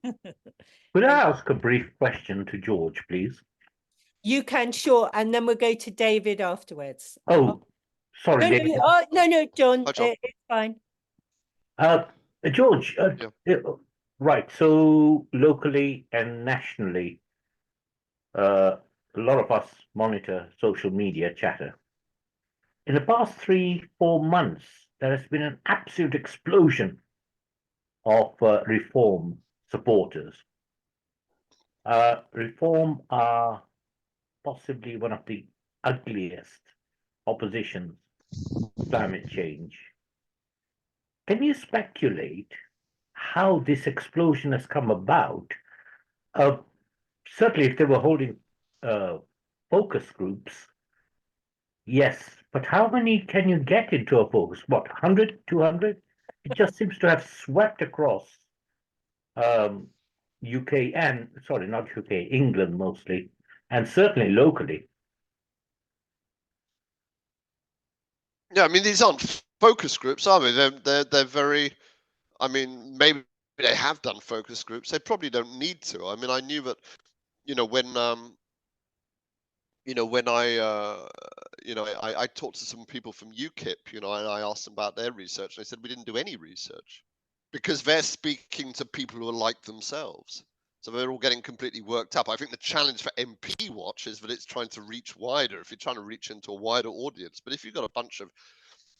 Could I ask a brief question to George, please? You can, sure, and then we'll go to David afterwards. Oh, sorry, No, David. no, John, Hi, John. it's fine. George, right, so locally and nationally, a lot of us monitor social media chatter. In the past 3-4 months, there has been an absolute explosion of reform supporters. Reform are possibly one of the ugliest oppositions to climate change. Can you speculate how this explosion has come about? Certainly, if they were holding focus groups, yes, but how many can you get into a focus? What, 100, 200? It just seems to have swept across UK and, sorry, not UK, England mostly, and certainly locally. Yeah, I mean, these aren't focus groups, are they? They're very, I mean, maybe they have done focus groups. They probably don't need to. I mean, I knew that, when I talked to some people from UKIP, and I asked them about their research, and they said we didn't do any research because they're speaking to people who are like themselves. So they're all getting completely worked up. I think the challenge for MP Watch is that it's trying to reach wider, if you're trying to reach into a wider audience. But if you've got a bunch of,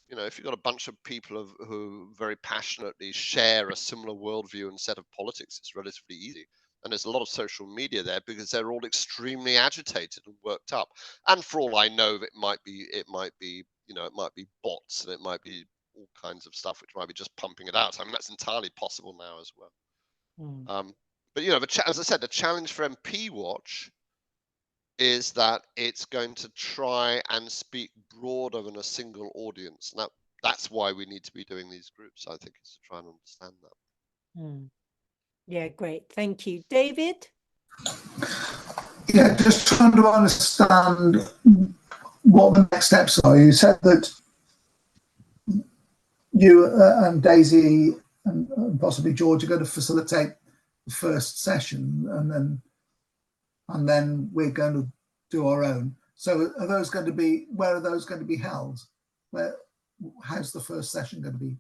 if you've got a bunch of people who very passionately share a similar worldview and set of politics, it's relatively easy. And there's a lot of social media there because they're all extremely agitated and worked up. And for all I know, it might be bots, and it might be all kinds of stuff which might be just pumping it out. I mean, that's entirely possible now as well. But as I said, the challenge for MP Watch is that it's going to try and speak broader than a single audience. Now, that's why we need to be doing these groups, I think, is to try and understand that. Yeah, great. Thank you. David? Yeah, just trying to understand what the next steps are. You said that you and Daisy and possibly George are going to facilitate the first session, and then we're going to do our own. So are those going to be, where are those going to be held? How's the first session going to be?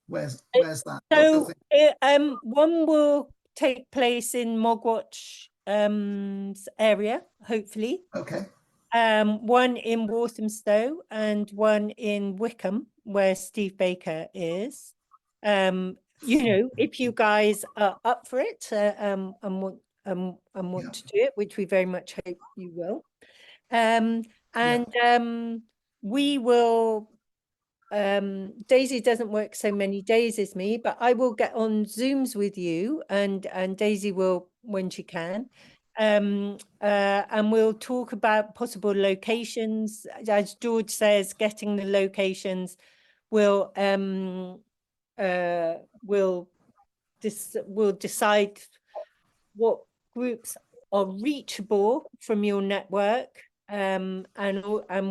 Where's that? So one will take place in Mogwatch area, hopefully. Okay. One in Walthamstow and one in Wickham, where Steve Baker is. If you guys are up for it and want to do it, which we very much hope you will. We will. Daisy doesn't work so many days as me, but I will get on Zooms with you, and Daisy will when she can, and we'll talk about possible locations. As George says, getting the locations will decide what groups are reachable from your network. And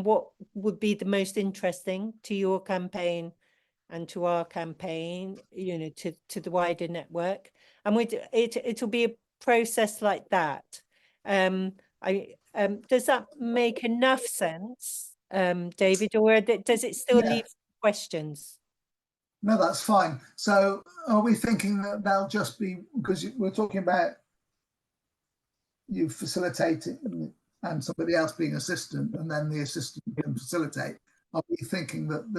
what would be the most interesting to your campaign and to our campaign, to the wider network. And it'll be a process like that. Does that make enough sense, David, or does it still leave questions? No, that's fine. So are we thinking that they'll just be, because we're talking about you facilitating and somebody else being assistant, and then the assistant can facilitate. Are we thinking that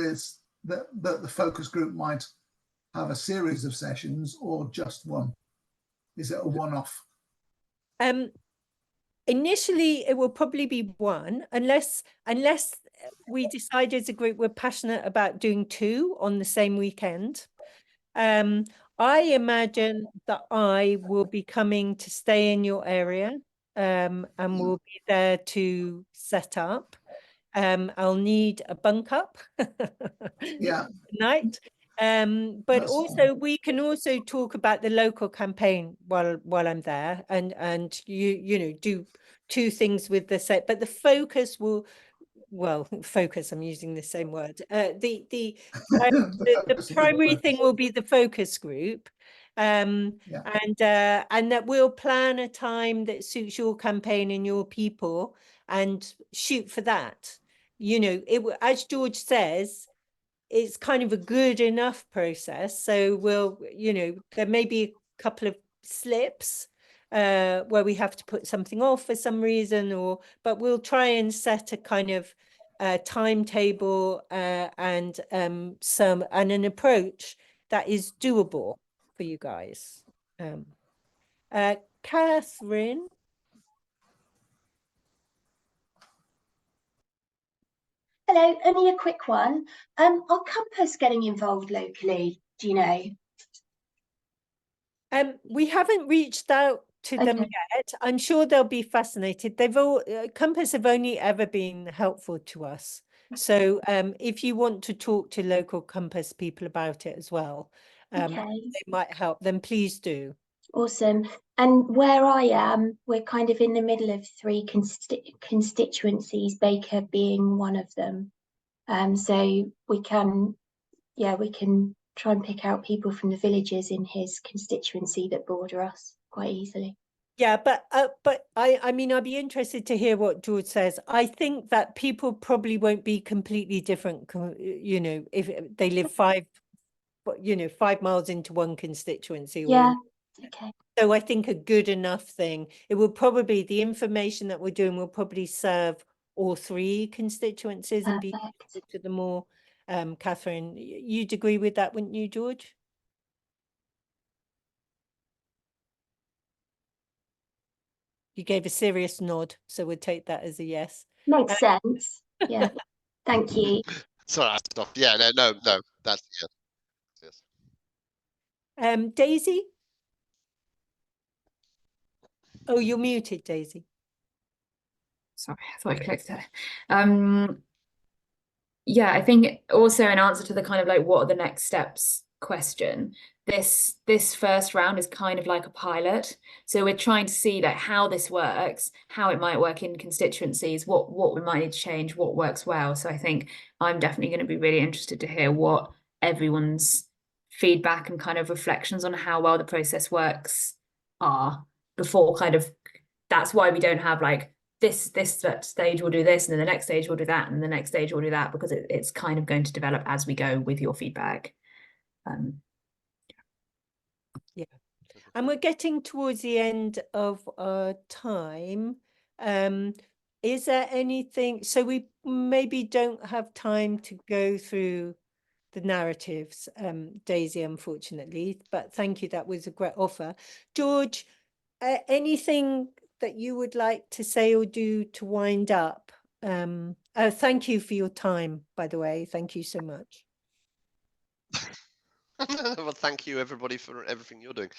that the focus group might have a series of sessions or just one? Is it a one-off? Initially, it will probably be one, unless we decide as a group we're passionate about doing two on the same weekend. I imagine that I will be coming to stay in your area, and we'll be there to set up. I'll need a bunk up Yeah. tonight. But That's also we can also talk about the local campaign while I'm there, and you know, do two things with the set, but the focus will, well, focus, I'm using the same word. The primary thing will be the focus group. Yeah. And that we'll plan a time that suits your campaign and your people and shoot for that. You know, as George says, it's kind of a good enough process. So we'll, you know, there may be a couple of slips where we have to put something off for some reason, but we'll try and set a kind of timetable and an approach that is doable for you guys. Catherine. Hello, only a quick one. Are Compass getting involved locally? Do you know? We haven't reached out to them yet. I'm sure they'll be fascinated. Compass have only ever been helpful to us. So if you want to talk to local Compass people about it as well, they might help, then please do. Awesome. And where I am, we're kind of in the middle of three constituencies, Baker being one of them. So we can try and pick out people from the villages in his constituency that border us quite easily. Yeah, but I mean, I'd be interested to hear what George says. I think that people probably won't be completely different, you know, if they live 5 miles into one constituency. Yeah. Okay. So I think a good enough thing. It will probably, the information that we're doing will probably serve all three constituencies and be to them all. Catherine, you'd agree with that, wouldn't you, George? You gave a serious nod, so we'll take that as a yes. Makes sense. Yeah. Thank you. Sorry, stop. Yeah, no, that's yes. Daisy? Oh, you're muted, Daisy. Sorry, I thought I clicked it. Yeah, I think also in answer to the kind of like what are the next steps question, this first round is kind of like a pilot. So we're trying to see like how this works, how it might work in constituencies, what we might need to change, what works well. So I think I'm definitely going to be really interested to hear what everyone's feedback and kind of reflections on how well the process works are before kind of, that's why we don't have like this stage will do this, and then the next stage will do that, and the next stage will do that, because it's kind of going to develop as we go with your feedback. Yeah, and we're getting towards the end of our time. Is there anything, so we maybe don't have time to go through the narratives, Daisy, unfortunately, but thank you, that was a great offer. George, anything that you would like to say or do to wind up? Thank you for your time, by the way. Thank you so much. Well, thank you everybody for everything you're doing.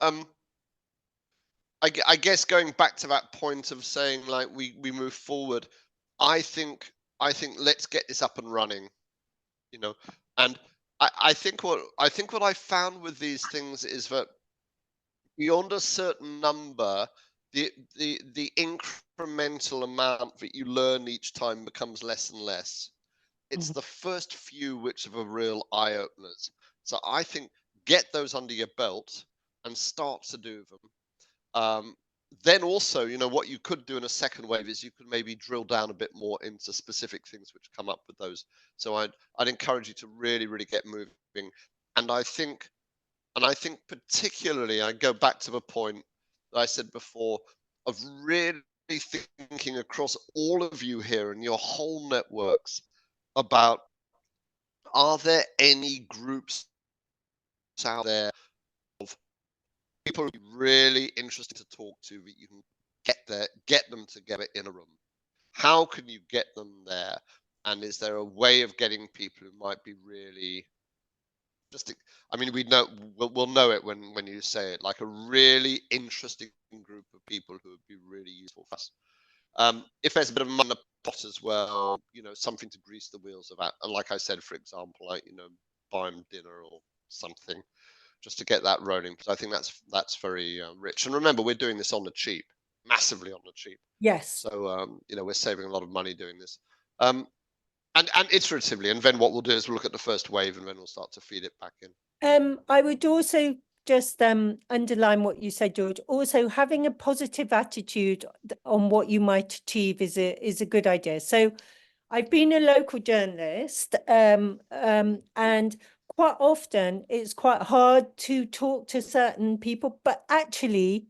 I guess going back to that point of saying like we move forward, I think let's get this up and running, you know. And I think what I found with these things is that beyond a certain number, the incremental amount that you learn each time becomes less and less. It's the first few which are the real eye openers. So I think get those under your belt and start to do them. Then also, you know, what you could do in a second wave is you could maybe drill down a bit more into specific things which come up with those. So I'd encourage you to really, really get moving. And I think particularly, I go back to the point that I said before of really thinking across all of you here and your whole networks about, are there any groups out there of people really interested to talk to that you can get them together in a room. How can you get them there? And is there a way of getting people who might be really just, I mean, we'll know it when you say it, like a really interesting group of people who would be really useful for us. If there's a bit of money in the pot as well, you know, something to grease the wheels of that. And like I said, for example, like, you know, buy them dinner or something just to get that rolling. Because I think that's very rich. And remember, we're doing this on the cheap, massively on the cheap. Yes. So, you know, we're saving a lot of money doing this. And iteratively, and then what we'll do is we'll look at the first wave and then we'll start to feed it back in. I would also just underline what you said, George. Also, having a positive attitude on what you might achieve is a good idea. So I've been a local journalist, and quite often it's quite hard to talk to certain people, but actually,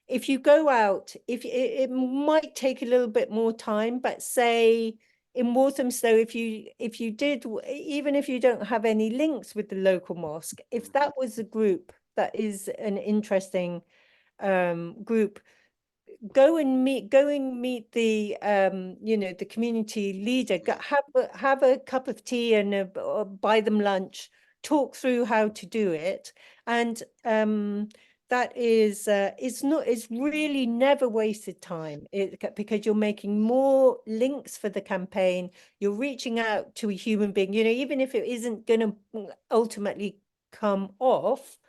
if you go out, it might take a little bit more time, but say in Walthamstow, if you did, even if you don't have any links with the local mosque, if that was a group that is an interesting group, go and meet the you know, the community leader, have a cup of tea and buy them lunch, talk through how to do it, and that is it's really never wasted time, because you're making more links for the campaign, you're reaching out to a human being, you know, even if it isn't going to ultimately come off,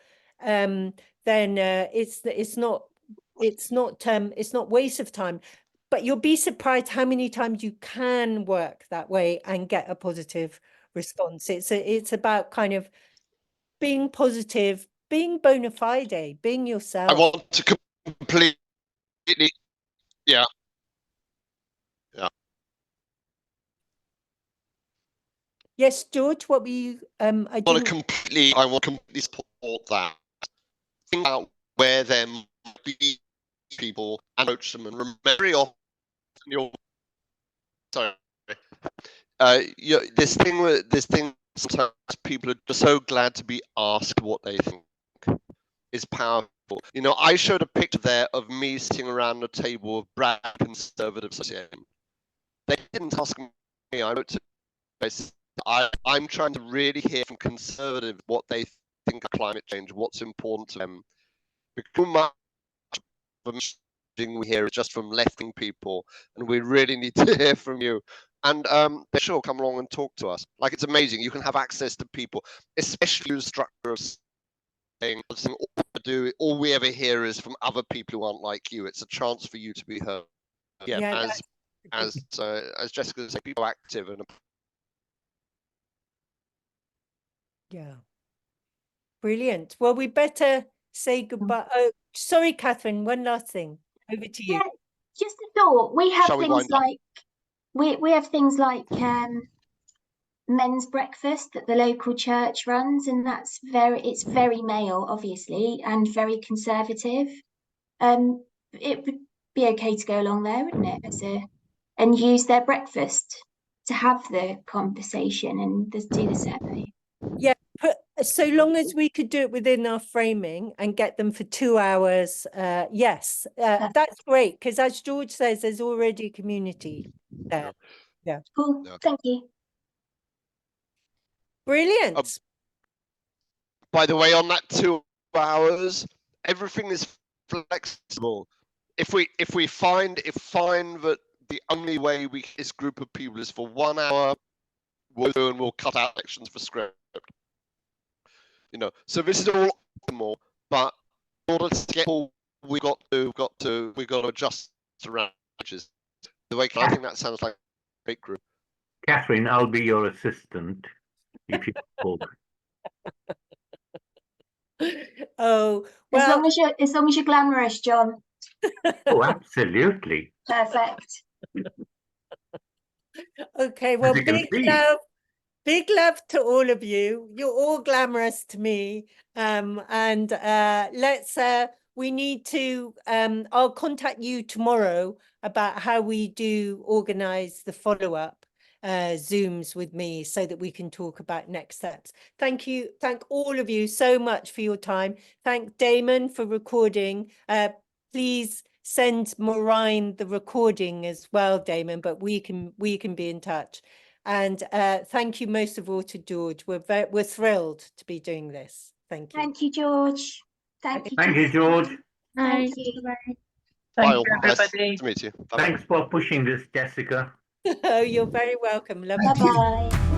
then it's not waste of time. But you'll be surprised how many times you can work that way and get a positive response. It's about kind of being positive, being bona fide, being yourself. I want to completely, yeah. Yes, George, what were you? I want to completely support that. Think about where there might be people and approach them, and remember, very often this thing sometimes people are just so glad to be asked what they think is powerful. You know, I showed a picture there of me sitting around the table of Brad Conservative Association. They didn't ask me. I wrote to I'm trying to really hear from Conservatives what they think of climate change, what's important to them. Because much of the we hear is just from left-wing people, and we really need to hear from you. And they sure come along and talk to us. Like, it's amazing. You can have access to people, especially the structure of saying all we ever hear is from other people who aren't like you. It's a chance for you to be heard. Yeah, as Jessica said, people are active and. Yeah. Brilliant. Well, we better say goodbye. Oh, sorry, Catherine, one last thing. Over to you. Yeah, just a thought. We have Shall we things like we have things like men's breakfast that the local church runs, and it's very male, obviously, and very conservative. It would be okay to go along there, wouldn't it? And use their breakfast to have the conversation and do the survey. Yeah, so long as we could do it within our framing and get them for 2 hours, yes, that's great, because as George says, there's already a community there. Yeah. Cool. Thank you. Brilliant. By the way, on that 2 hours, everything is flexible. If we find that the only way this group of people is for 1 hour, we'll cut out sections for script. You know, so this is all optimal, but in order to get all we've got to adjust around edges. The way I think that sounds like a great group. Catherine, I'll be your assistant if you talk. Oh, well, as long as you're glamorous, John. Oh, absolutely. Perfect. Okay, well, big love to all of you. You're all glamorous to me. And we need to, I'll contact you tomorrow about how we do organize the follow-up. Zooms with me so that we can talk about next steps. Thank you. Thank all of you so much for your time. Thank Damon for recording. Please send Maureen the recording as well, Damon, but we can be in touch. And thank you most of all to George. We're thrilled to be doing this. Thank you. Thank you, George. Thank you. Thank you, George. Thank you. Bye, Thank all. you, Nice everybody. to meet you. Bye-bye. Thanks for pushing this, Jessica. Oh, you're very welcome. Love Bye you. bye.